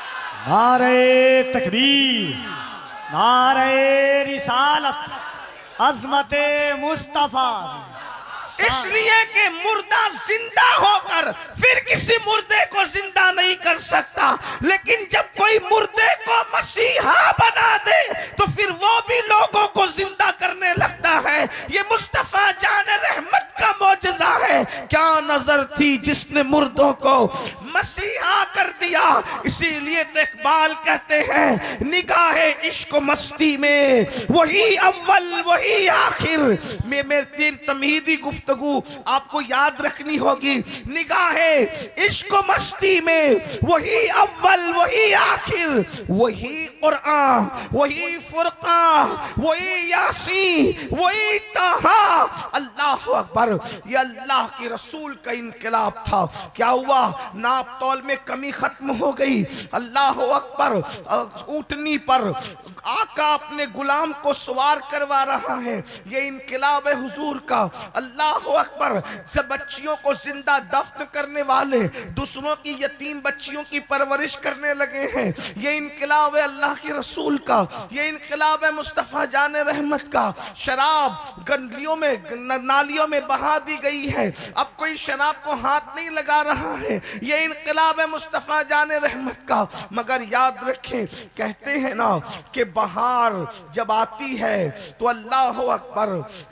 نعرہ تکبیر، نعرہ رسالت، عظمت مصطفیٰ۔ اس لیے کہ مردہ زندہ ہو کر پھر کسی مردے کو زندہ نہیں کر سکتا، لیکن جب کوئی مردے کو مسیحا بنا دے تو پھر وہ بھی لوگوں کو زندہ کرنے لگتا ہے۔ یہ مصطفیٰ جان رحمت کا معجزہ ہے۔ کیا نظر تھی جس نے مردوں کو مسیحا کر دیا۔ اسی لیے تو اقبال کہتے ہیں نگاہ عشق و مستی میں وہی اول وہی آخر۔ میں تیر تمہیدی گفتگو آپ کو یاد رکھنی ہوگی۔ نگاہ عشق و مستی میں وہی اول وہی آخر، وہی قرآن وہی فرقان وہی یاسین وہی طہا۔ اللہ اکبر یہ اللہ کے رسول کا انقلاب تھا۔ کیا ہوا؟ ناپ تول میں کمی ختم ختم ہو گئی. اللہ اکبر. اونٹنی پر آقا اپنے غلام کو سوار کروا رہا ہے. یہ انقلاب ہے حضور کا. اللہ اکبر. جب بچیوں کو زندہ دفن کرنے والے دوسروں کی یتیم بچیوں کی پرورش کرنے لگے ہیں. یہ انقلاب ہے اللہ کے رسول کا. یہ انقلاب ہے مصطفیٰ جان رحمت کا. شراب گندلیوں میں نالیوں میں بہا دی گئی ہے. اب کوئی شراب کو ہاتھ نہیں لگا رہا ہے. یہ انقلاب ہے مصطفیٰ جان رحمت کا. مگر یاد رکھیں, کہتے ہیں نا کہ بہار جب آتی ہے تو اللہ اکبر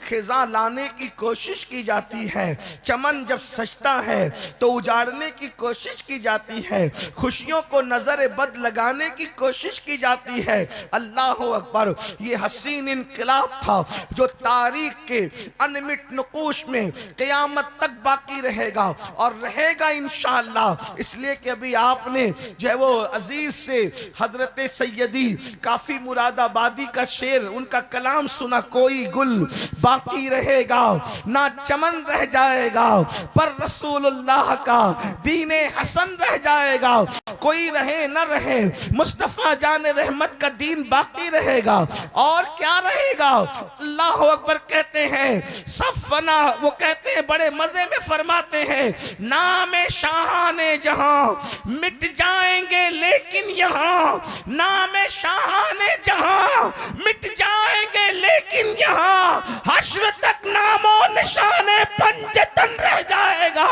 خزاں لانے کی کوشش کی جاتی ہے. چمن جب سجتا ہے تو اجاڑنے کی کوشش کی جاتی ہے. خوشیوں کو نظر بد لگانے کی کوشش کی جاتی ہے. اللہ اکبر. یہ حسین انقلاب تھا جو تاریخ کے انمٹ نقوش میں قیامت تک باقی رہے گا اور رہے گا انشاءاللہ. اس لیے کہ ابھی آپ نے جو ہے وہ عزیز سے حضرت سیدی کافی مراد آبادی کا شعر, ان کا کلام سنا. کوئی گل باقی رہے گا نہ چمن رہ جائے گا, پر رسول اللہ کا دین حسن رہ جائے گا. کوئی رہے نہ رہے مصطفیٰ جان رحمت کا دین باقی رہے گا. اور کیا رہے گا؟ اللہ اکبر. کہتے ہیں سب فنا, وہ کہتے ہیں بڑے مزے میں فرماتے ہیں, نام شاہان جہاں مٹ جائیں گے لیکن یہاں. نام شاہان جہاں مٹ جائیں گے لیکن یہاں حشر تک نام و نشان پنجتن رہ جائے گا.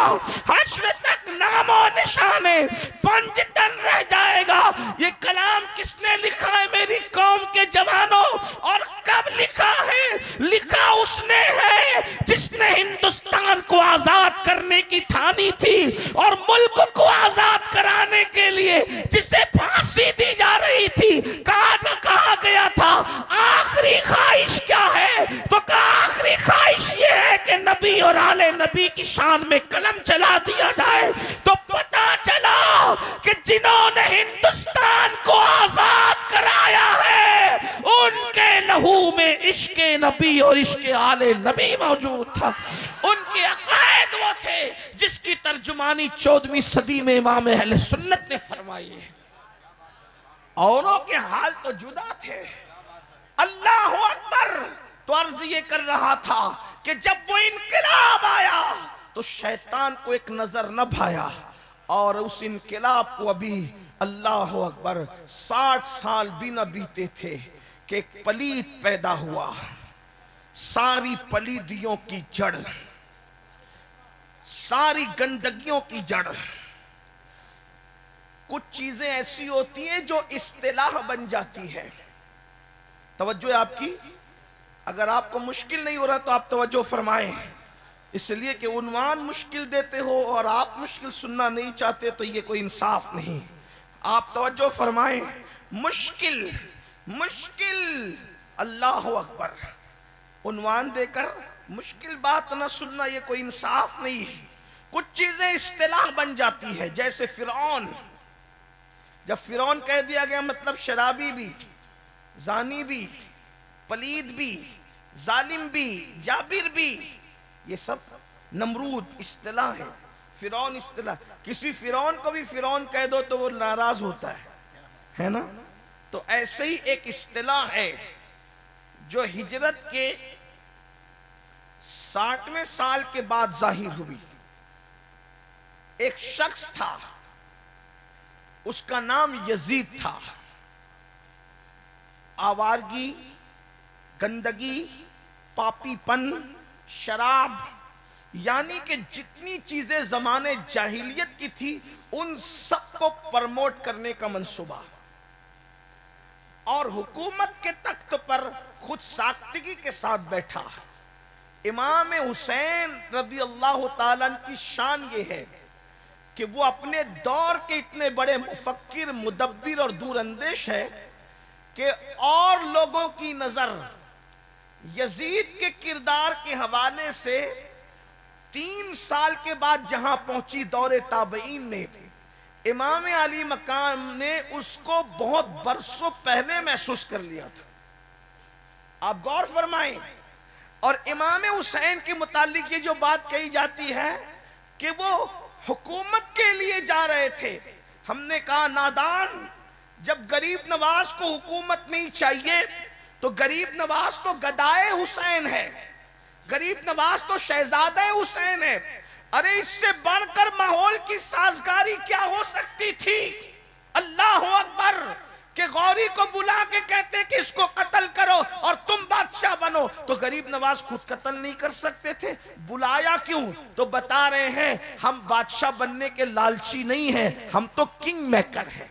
حشر تک نام و نشان پنجتن رہ جائے گا. یہ کلام کس نے لکھا ہے میری قوم کے جوانوں, اور کب لکھا ہے؟ لکھا اس نے ہے جس نے ہندوستان کو آزاد کرنے کی ٹھانی تھی, اور ملک کو آزاد کرانے کے لیے جسے پھانسی دی جا رہی تھی. کہا گیا تھا آخری خواہش کیا ہے؟ تو کہا آخری خواہش یہ ہے کہ نبی اور آل نبی کی شان میں قلم چلا دیا جائے. تو پتہ چلا کہ جنہوں نے ہندوستان کو آزاد کرایا ہے ان کے لہو میں عشق نبی اور عشق آل نبی موجود تھا. ان کے عقائد وہ تھے جس کی ترجمانی 14ویں صدی میں امام اہل سنت نے فرمائی ہے. اوروں کے حال تو جدا تھے. اللہ اکبر. تو عرض یہ کر رہا تھا کہ جب وہ انقلاب آیا تو شیطان کو ایک نظر نہ بھایا, اور اس انقلاب کو ابھی اللہ اکبر 60 سال بھی نہ بیتے تھے کہ ایک پلید پیدا ہوا. ساری پلیدیوں کی جڑ, ساری گندگیوں کی جڑ. کچھ چیزیں ایسی ہوتی ہیں جو اصطلاح بن جاتی ہے. توجہ آپ کی, اگر آپ کو مشکل نہیں ہو رہا تو آپ توجہ فرمائیں, اس لیے کہ عنوان مشکل دیتے ہو اور آپ مشکل سننا نہیں چاہتے تو یہ کوئی انصاف نہیں. آپ توجہ فرمائیں. مشکل مشکل, اللہ اکبر. عنوان دے کر مشکل بات نہ سننا یہ کوئی انصاف نہیں. کچھ چیزیں اصطلاح بن جاتی ہے, جیسے فرعون. جب فرعون کہہ دیا گیا مطلب شرابی بھی, زانی بھی, پلید بھی, ظالم بھی, جابر بھی, یہ سب نمرود اصطلاح ہے. فرعون اصطلاح. کسی فرعون کو بھی فرعون کہہ دو تو وہ ناراض ہوتا ہے نا. تو ایسے ہی ایک اصطلاح ہے جو ہجرت کے 60ویں سال کے بعد ظاہر ہوئی. ایک شخص تھا, اس کا نام یزید تھا. آوارگی, گندگی, پاپی پن, شراب, یعنی کہ جتنی چیزیں زمانے جاہلیت کی تھی ان سب کو پرموٹ کرنے کا منصوبہ. اور حکومت کے تخت پر خود ساختگی کے ساتھ بیٹھا. امام حسین رضی اللہ تعالیٰ کی شان یہ ہے کہ وہ اپنے دور کے اتنے بڑے مفکر, مدبر اور دور اندیش ہے کہ اور لوگوں کی نظر یزید کے کردار کے حوالے سے 3 سال کے بعد جہاں پہنچی دور تابعین نے, امام علی مقام نے اس کو بہت برسوں پہلے محسوس کر لیا تھا. آپ غور فرمائیں. اور امام حسین کے متعلق یہ جو بات کہی جاتی ہے کہ وہ حکومت کے لیے جا رہے تھے, ہم نے کہا نادان، جب غریب نواز کو حکومت نہیں چاہیے تو غریب نواز تو گدائے حسین ہے، غریب نواز تو شہزادہ حسین ہے۔ ارے اس سے بڑھ کر ماحول کی سازگاری کیا ہو سکتی تھی؟ اللہ اکبر! کہ غوری کو بلا کے کہتے کہ اس کو قتل کرو اور تم بادشاہ بنو، تو غریب نواز خود قتل نہیں کر سکتے تھے؟ بلایا کیوں؟ تو بتا رہے ہیں ہم بادشاہ بننے کے لالچی نہیں ہیں، ہم تو کنگ میکر ہیں،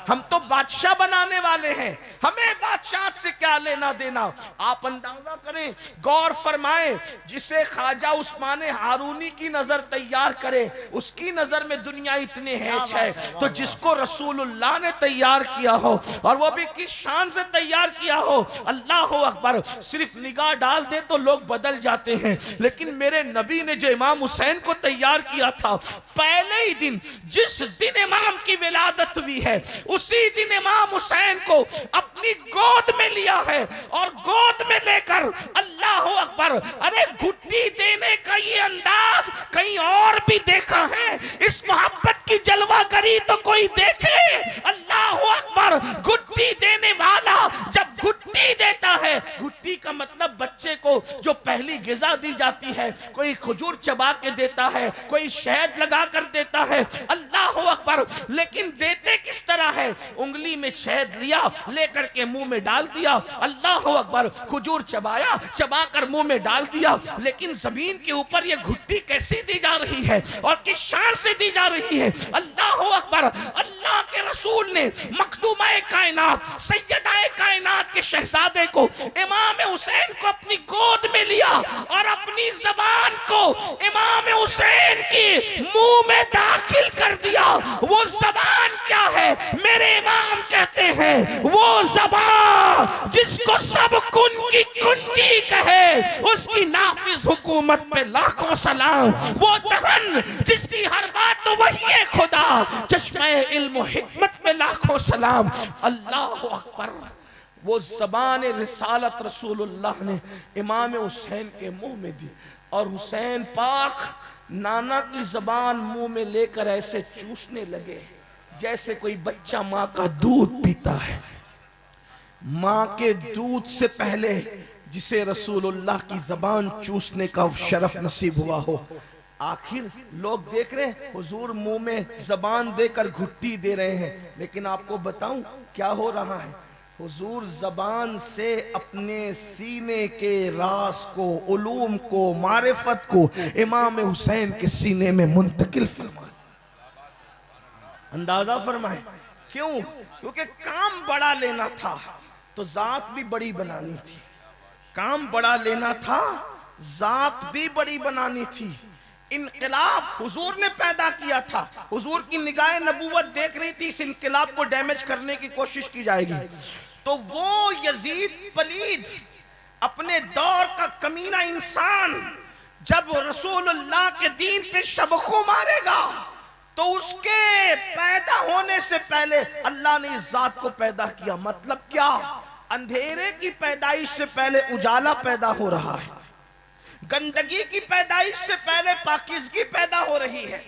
ہم تو بادشاہ بنانے والے ہیں، ہمیں بادشاہت سے کیا لینا دینا۔ آپ اندازہ کریں، غور فرمائیں، جسے خواجہ عثمان ہارونی کی نظر تیار کرے اس کی نظر میں دنیا اتنے ہیچ ہے، تو جس کو رسول اللہ نے تیار کیا ہو اور وہ بھی کس شان سے تیار کیا ہو، اللہ اکبر! صرف نگاہ ڈال دے تو لوگ بدل جاتے ہیں، لیکن میرے نبی نے جو امام حسین کو تیار کیا تھا، پہلے ہی دن جس دن امام کی ولادت ہوئی ہے اسی دن امام حسین کو اپنی گود میں لیا ہے، اور گود میں لے کر اللہ اکبر! ارے گھٹی دینے کا یہ انداز کہیں اور بھی دیکھا ہے؟ اس محبت کی جلوہ گری تو کوئی دیکھے؟ اللہ اکبر! گھٹی دینے والا جب گھٹی دیتا ہے، گھٹی کا مطلب بچے کو جو پہلی غذا دی جاتی ہے، کوئی کھجور چبا کے دیتا ہے، کوئی شہد لگا کر دیتا ہے، اللہ اکبر! لیکن دیتے کس طرح ہے؟ انگلی میں شہد لیا، لے کر کے منہ میں ڈال دیا، اللہ اکبر! کھجور چبایا، چبا کر منہ میں ڈال دیا، لیکن زمین کے اوپر یہ گھٹی کیسی دی جا رہی ہے اور کس شان سے دی جا رہی ہے؟ اللہ اکبر! اللہ کے رسول نے مخدومہ کائنات، سیدہ کائنات کے شہزادے کو، امام حسین کو اپنی گود میں لیا اور اپنی زبان کو امام حسین کی منہ میں داخل کر دیا۔ وہ زبان کیا ہے؟ میرے امام کہتے ہیں وہ زبان جس کو سب کن کی کنجی کہے، اس کی نافذ حکومت پہ لاکھوں سلام۔ وہ دہن جس کی ہر بات تو وہی ہے خدا، چشمہ علم و حکمت پہ لاکھوں سلام۔ اللہ اکبر! وہ زبان رسالت رسول اللہ نے امام حسین کے منہ میں دی، اور حسین پاک نانا کی زبان منہ میں لے کر ایسے چوسنے لگے جیسے کوئی بچہ ماں کا دودھ پیتا ہے۔ ماں کے دودھ سے پہلے جسے رسول اللہ کی زبان چوسنے کا شرف نصیب ہوا ہو۔ آخر لوگ دیکھ رہے ہیں حضور منہ میں زبان دے کر گھٹی دے رہے ہیں، لیکن آپ کو بتاؤں کیا ہو رہا ہے؟ حضور زبان سے اپنے سینے کے راز کو، علوم کو، معرفت کو امام حسین کے سینے میں منتقل فرمائے۔ اندازہ فرمائے کیوں؟ کیونکہ کام بڑا لینا تھا تو ذات بھی بڑی بنانی تھی، کام بڑا لینا تھا ذات بھی بڑی بنانی تھی۔ انقلاب حضور نے پیدا کیا تھا، حضور کی نگاہ نبوت دیکھ رہی تھی اس انقلاب کو ڈیمیج کرنے کی کوشش کی جائے گی، تو وہ یزید پلید اپنے دور کا کمینہ انسان جب رسول اللہ کے دین پہ شبخو مارے گا تو اس کے پیدا ہونے سے پہلے اللہ نے اس ذات کو پیدا کیا۔ مطلب کیا؟ اندھیرے کی پیدائش سے پہلے اجالا پیدا ہو رہا ہے، گندگی کی پیدائش سے پہلے پاکیزگی پیدا ہو رہی ہے،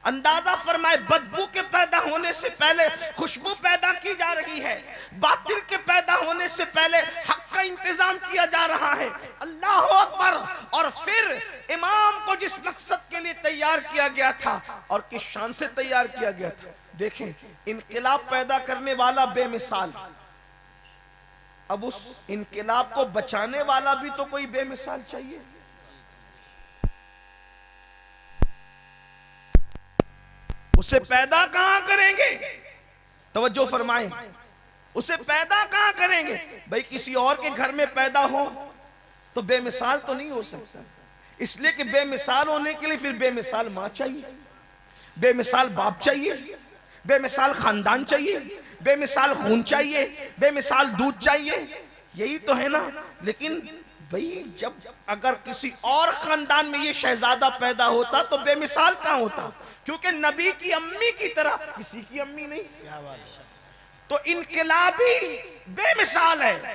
اندازہ فرمائے بدبو کے پیدا ہونے سے پہلے خوشبو پیدا کی جا رہی ہے، باطل کے پیدا ہونے سے پہلے حق کا انتظام کیا جا رہا ہے۔ اللہ اکبر! اور پھر امام کو جس مقصد کے لیے تیار کیا گیا تھا اور کس شان سے تیار کیا گیا تھا، دیکھیں انقلاب پیدا کرنے والا بے مثال، اب اس انقلاب کو بچانے والا بھی تو کوئی بے مثال چاہیے۔ اسے پیدا کہاں کریں گے؟ توجہ فرمائیں، اسے پیدا کہاں کریں گے؟ بھئی کسی اور کے گھر میں پیدا ہو تو بے مثال تو نہیں ہو سکتا، اس لیے کہ بے مثال ہونے کے لیے پھر بے مثال ماں چاہیے، بے مثال باپ چاہیے، بے مثال خاندان چاہیے، بے مثال خون چاہیے، بے مثال دودھ چاہیے، یہی تو ہے نا۔ لیکن بھئی جب اگر کسی اور خاندان میں یہ شہزادہ پیدا ہوتا تو بے مثال کہاں ہوتا؟ کیونکہ نبی کی امی کی طرح کسی کی امی نہیں، تو انقلابی بے مثال ہے۔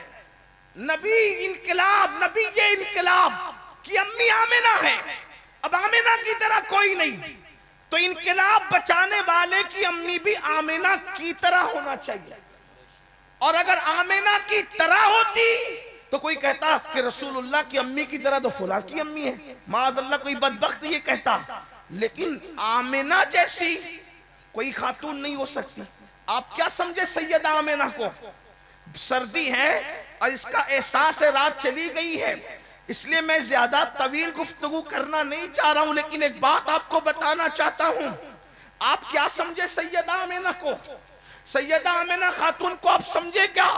نبی انقلاب، نبی یہ انقلاب کی امی آمنہ ہے، اب آمنہ کی طرح کوئی نہیں، تو انقلاب بچانے والے کی امی بھی آمینہ کی طرح ہونا چاہیے، اور اگر آمینہ کی طرح ہوتی تو کوئی کہتا کہ رسول اللہ کی امی کی طرح تو فلاں کی امی ہے، معاذ اللہ کوئی بدبخت یہ کہتا، لیکن آمینہ جیسی کوئی خاتون نہیں ہو سکتی۔ آپ کیا سمجھے سیدہ آمینہ کو؟ سردی ہے اور اس کا احساس ہے رات چلی گئی ہے، اس لیے میں زیادہ طویل گفتگو کرنا نہیں چاہ رہا ہوں، لیکن ایک بات آپ کو بتانا چاہتا ہوں۔ آپ کیا سمجھے سیدہ آمینہ کو؟ سیدہ آمینہ خاتون کو آپ سمجھے کیا؟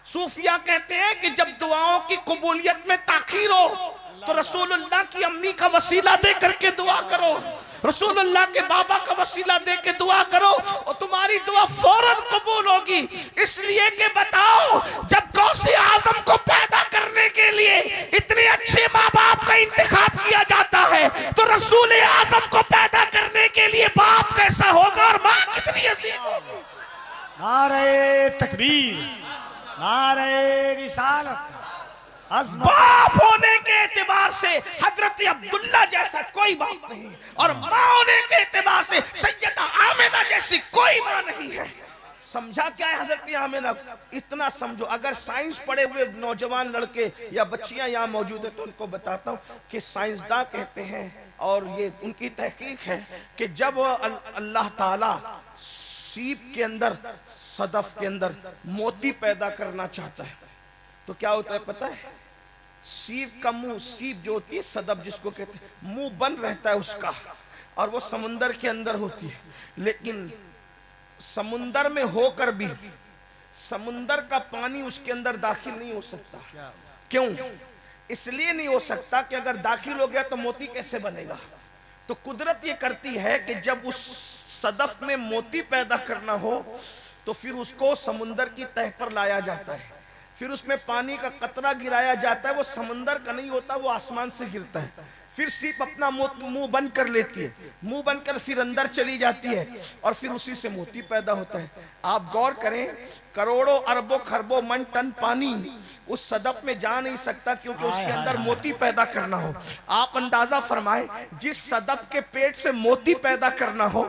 صوفیہ کہتے ہیں کہ جب دعاؤں کی قبولیت میں تاخیر ہو تو رسول اللہ کی امی کا وسیلہ دے کر کے دعا کرو، رسول اللہ کے بابا کا وسیلہ دے کے دعا کرو اور تمہاری دعا فوراً قبول ہوگی۔ اس لیے کہ بتاؤ، جب غوث اعظم کو پیدا کرنے کے لیے اتنے اچھے ماں باپ کا انتخاب کیا جاتا ہے تو رسول اعظم کو پیدا کرنے کے لیے باپ کیسا ہوگا اور ماں کتنی عظیم ہوگی؟ نعرہ تکبیر، نعرہ رسالت، عظمت۔ باپ ہونے کے اعتبار سے حضرت عبداللہ جیسا کوئی باپ نہیں، اور ماں ہونے کے اعتبار سے سیدہ آمینہ جیسی کوئی ماں نہیں ہے۔ سمجھا کیا ہے حضرت آمینہ؟ اتنا سمجھو، اگر سائنس پڑھے ہوئے نوجوان لڑکے یا بچیاں یہاں موجود ہیں تو ان کو بتاتا ہوں کہ سائنسداں کہتے ہیں، اور یہ ان کی تحقیق ہے، کہ جب اللہ تعالیٰ سیپ کے اندر، صدف کے اندر موتی پیدا کرنا چاہتا ہے تو کیا ہوتا ہے پتہ ہے؟ سیپ کا منہ، سیپ جو ہوتی ہے صدف جس کو کہتے ہیں، منہ بند رہتا ہے اس کا، اور وہ سمندر کے اندر ہوتی ہے، لیکن سمندر میں ہو کر بھی سمندر کا پانی اس کے اندر داخل نہیں ہو سکتا۔ کیوں؟ اس لیے نہیں ہو سکتا کہ اگر داخل ہو گیا تو موتی کیسے بنے گا؟ تو قدرت یہ کرتی ہے کہ جب اس صدف میں موتی پیدا کرنا ہو تو پھر اس کو سمندر کی تہہ پر لایا جاتا ہے، پھر اس میں پانی کا قطرہ گرایا جاتا ہے، وہ سمندر کا نہیں ہوتا، وہ آسمان سے گرتا ہے، پھر سیپ اپنا منہ بند کر لیتی ہے، منہ بند کر پھر اندر چلی جاتی ہے، اور پھر اسی سے موتی پیدا ہوتا ہے۔ آپ غور کریں، کروڑوں اربوں خربوں من ٹن پانی اس صدف میں جا نہیں سکتا کیونکہ اس کے اندر موتی پیدا کرنا ہو۔ آپ اندازہ فرمائیں، جس صدف کے پیٹ سے موتی پیدا کرنا ہو،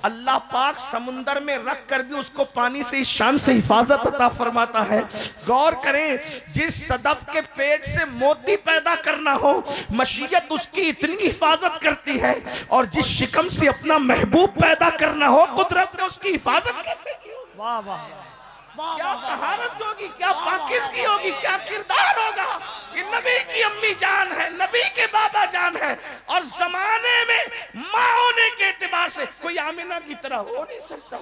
اللہ پاک سمندر میں رکھ کر بھی اس کو پانی سے اس شان سے حفاظت عطا فرماتا ہے۔ غور کریں، جس صدف کے پیٹ سے موتی پیدا کرنا ہو، مشیت اس کی اتنی حفاظت کرتی ہے، اور جس شکم سے اپنا محبوب پیدا کرنا ہو، قدرت نے اس کی حفاظت کیسے کی ہوگی؟ واہ واہ، کیا طہارت ہوگی، کیا پاکیزگی ہوگی، کیا کردار ہوگا کہ نبی کی امی جان ہے، نبی کے بابا جان ہے، اور زمانے میں ماں ہونے کے اعتبار سے کوئی آمینہ کی طرح ہو نہیں سکتا۔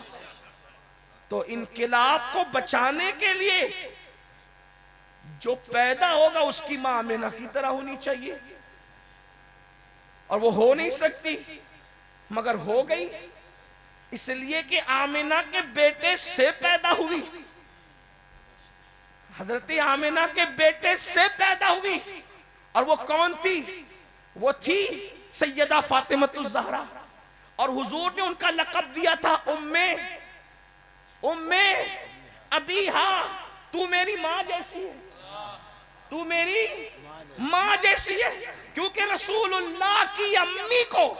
تو انقلاب کو بچانے کے لیے جو پیدا ہوگا اس کی ماں آمینہ کی طرح ہونی چاہیے، اور وہ ہو نہیں سکتی، مگر ہو گئی، اس لیے کہ آمینہ کے بیٹے سے پیدا ہوئی، حضرت آمینہ کے بیٹے سے پیدا ہوئی، اور وہ کون تھی؟ وہ تھی سیدہ فاطمۃ الزہرا، اور حضور نے ان کا لقب دیا تھا ام ابیہا، تو میری ماں جیسی ہے، تو میری ماں جیسی ہے، کیونکہ رسول اللہ کی امی کو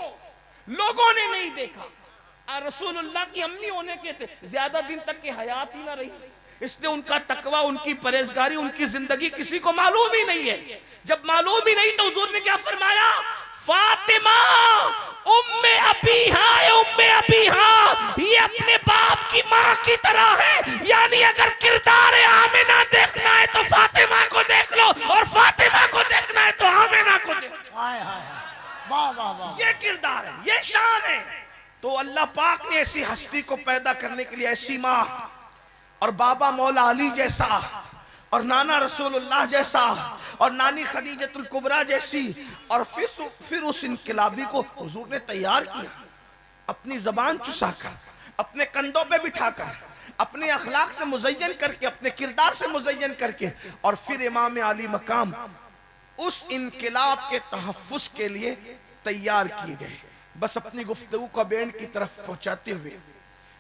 لوگوں نے نہیں دیکھا، اور رسول اللہ کی امی ہونے کے تھے زیادہ دن تک کی حیات ہی نہ رہی، اس لیے ان کا تقوی، ان کی پرہیزگاری، ان کی زندگی کسی کو معلوم ہی نہیں ہے۔ جب معلوم ہی نہیں تو حضور نے کیا فرمایا؟ فاطمہ ام ابیہا، یہ اپنے باپ کی ماں کی طرح ہے، یعنی اگر کردار آمینہ دیکھنا ہے تو فاطمہ کو دیکھ لو، اور فاطمہ کو دیکھنا ہے تو آمینہ کو دیکھ لو۔ ہائے ہائے، واہ واہ واہ، یہ کردار ہے، یہ شان ہے۔ تو اللہ پاک نے ایسی ہستی کو پیدا کرنے کے لیے ایسی ماں، اور بابا مولا علی جیسا، اور نانا رسول اللہ جیسا، اور نانی خدیجۃ الکبریٰ جیسی، اور پھر اس انقلابی کو حضور نے تیار کیا، اپنی زبان چسا کر، اپنے کندھوں پہ بٹھا کر، اپنے اخلاق سے مزین کر کے، اپنے کردار سے مزین کر کے، اور پھر امام علی مقام اس انقلاب کے تحفظ کے لیے تیار کیے گئے۔ بس اپنی گفتگو کو بینڈ کی طرف پہنچاتے ہوئے،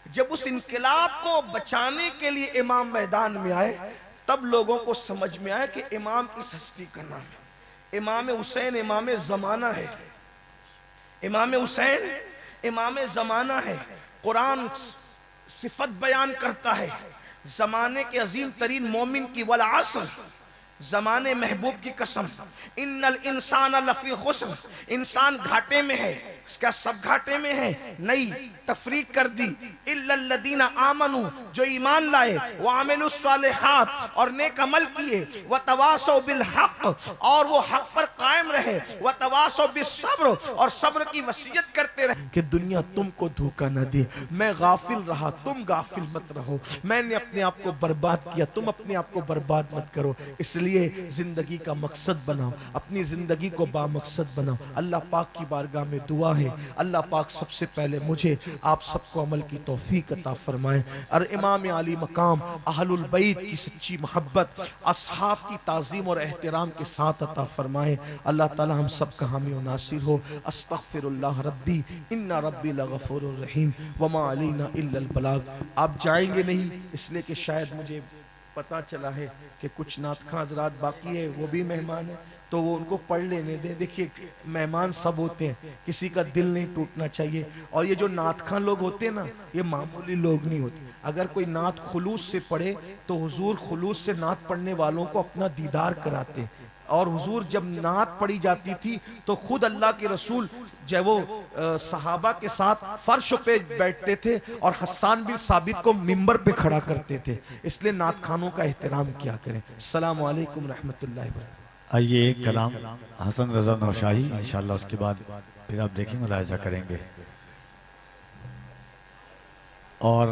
جب اس انقلاب کو بچانے کے لیے امام میدان میں آئے، تب لوگوں کو سمجھ میں آیا کہ امام کس ہستی کا نام ہے۔ امام حسین امام زمانہ ہے، امام حسین امام زمانہ ہے، قرآن صفت بیان کرتا ہے زمانے کے عظیم ترین مومن کی، والعصر، زمانے محبوب کی قسم، ان الانسان لفی خسر، انسان گھاٹے میں ہے۔ کیا سب گھاٹے میں ہے؟ نہیں، تفریق کر دی، الا الذین آمنوا، جو ایمان لائے، وعملوا الصالحات، اور نیک عمل کیے، وتواصوا بالحق، اور وہ حق پر قائم رہے، وتواصوا بالصبر، اور صبر کی وصیت کرتے رہے کہ دنیا تم کو دھوکہ نہ دے، میں غافل رہا، تم غافل مت رہو، میں نے اپنے آپ کو برباد کیا، تم اپنے آپ کو برباد مت کرو۔ اس لیے زندگی کا مقصد بناؤ، اپنی زندگی کو با مقصد بناؤ۔ اللہ پاک کی بارگاہ میں دعا ہے، اللہ پاک سب سے پہلے مجھے آپ سب کو عمل کی توفیق عطا فرمائے، اور امام علی مقام اہل البیت کی سچی محبت، اصحاب کی تعظیم اور احترام کے ساتھ عطا فرمائے۔ اللہ تعالی ہم سب کا حامی و ناصر ہو۔ استغفر اللہ ربی ان ربی لغفور الرحیم وما علینا الا البلاغ۔ آپ جائیں گے نہیں اس لیے کہ شاید مجھے پتا چلا ہے کہ کچھ نعت خواں حضرات باقی ہے، وہ بھی مہمان ہیں، تو وہ ان کو پڑھ لینے دیں۔ دیکھیے مہمان سب ہوتے ہیں، کسی کا دل نہیں ٹوٹنا چاہیے، اور یہ جو نعت خواں لوگ ہوتے ہیں نا، یہ معمولی لوگ نہیں ہوتے۔ اگر کوئی نعت خلوص سے پڑھے تو حضور خلوص سے نعت پڑھنے والوں کو اپنا دیدار کراتے، اور حضور جب نعت پڑھی جاتی تھی تو خود اللہ کے رسول جب وہ صحابہ کے ساتھ فرش پہ بیٹھتے تھے اور حسان بن ثابت کو منبر پہ کھڑا کرتے تھے۔ اس لیے نعت خانوں کا احترام کیا کریں۔ السلام علیکم رحمۃ اللہ وبرکاتہ۔ آئیے ایک کلام حسن رضا نوشاہی، انشاءاللہ اس کے بعد پھر آپ دیکھیں ملاحظہ کریں گے، اور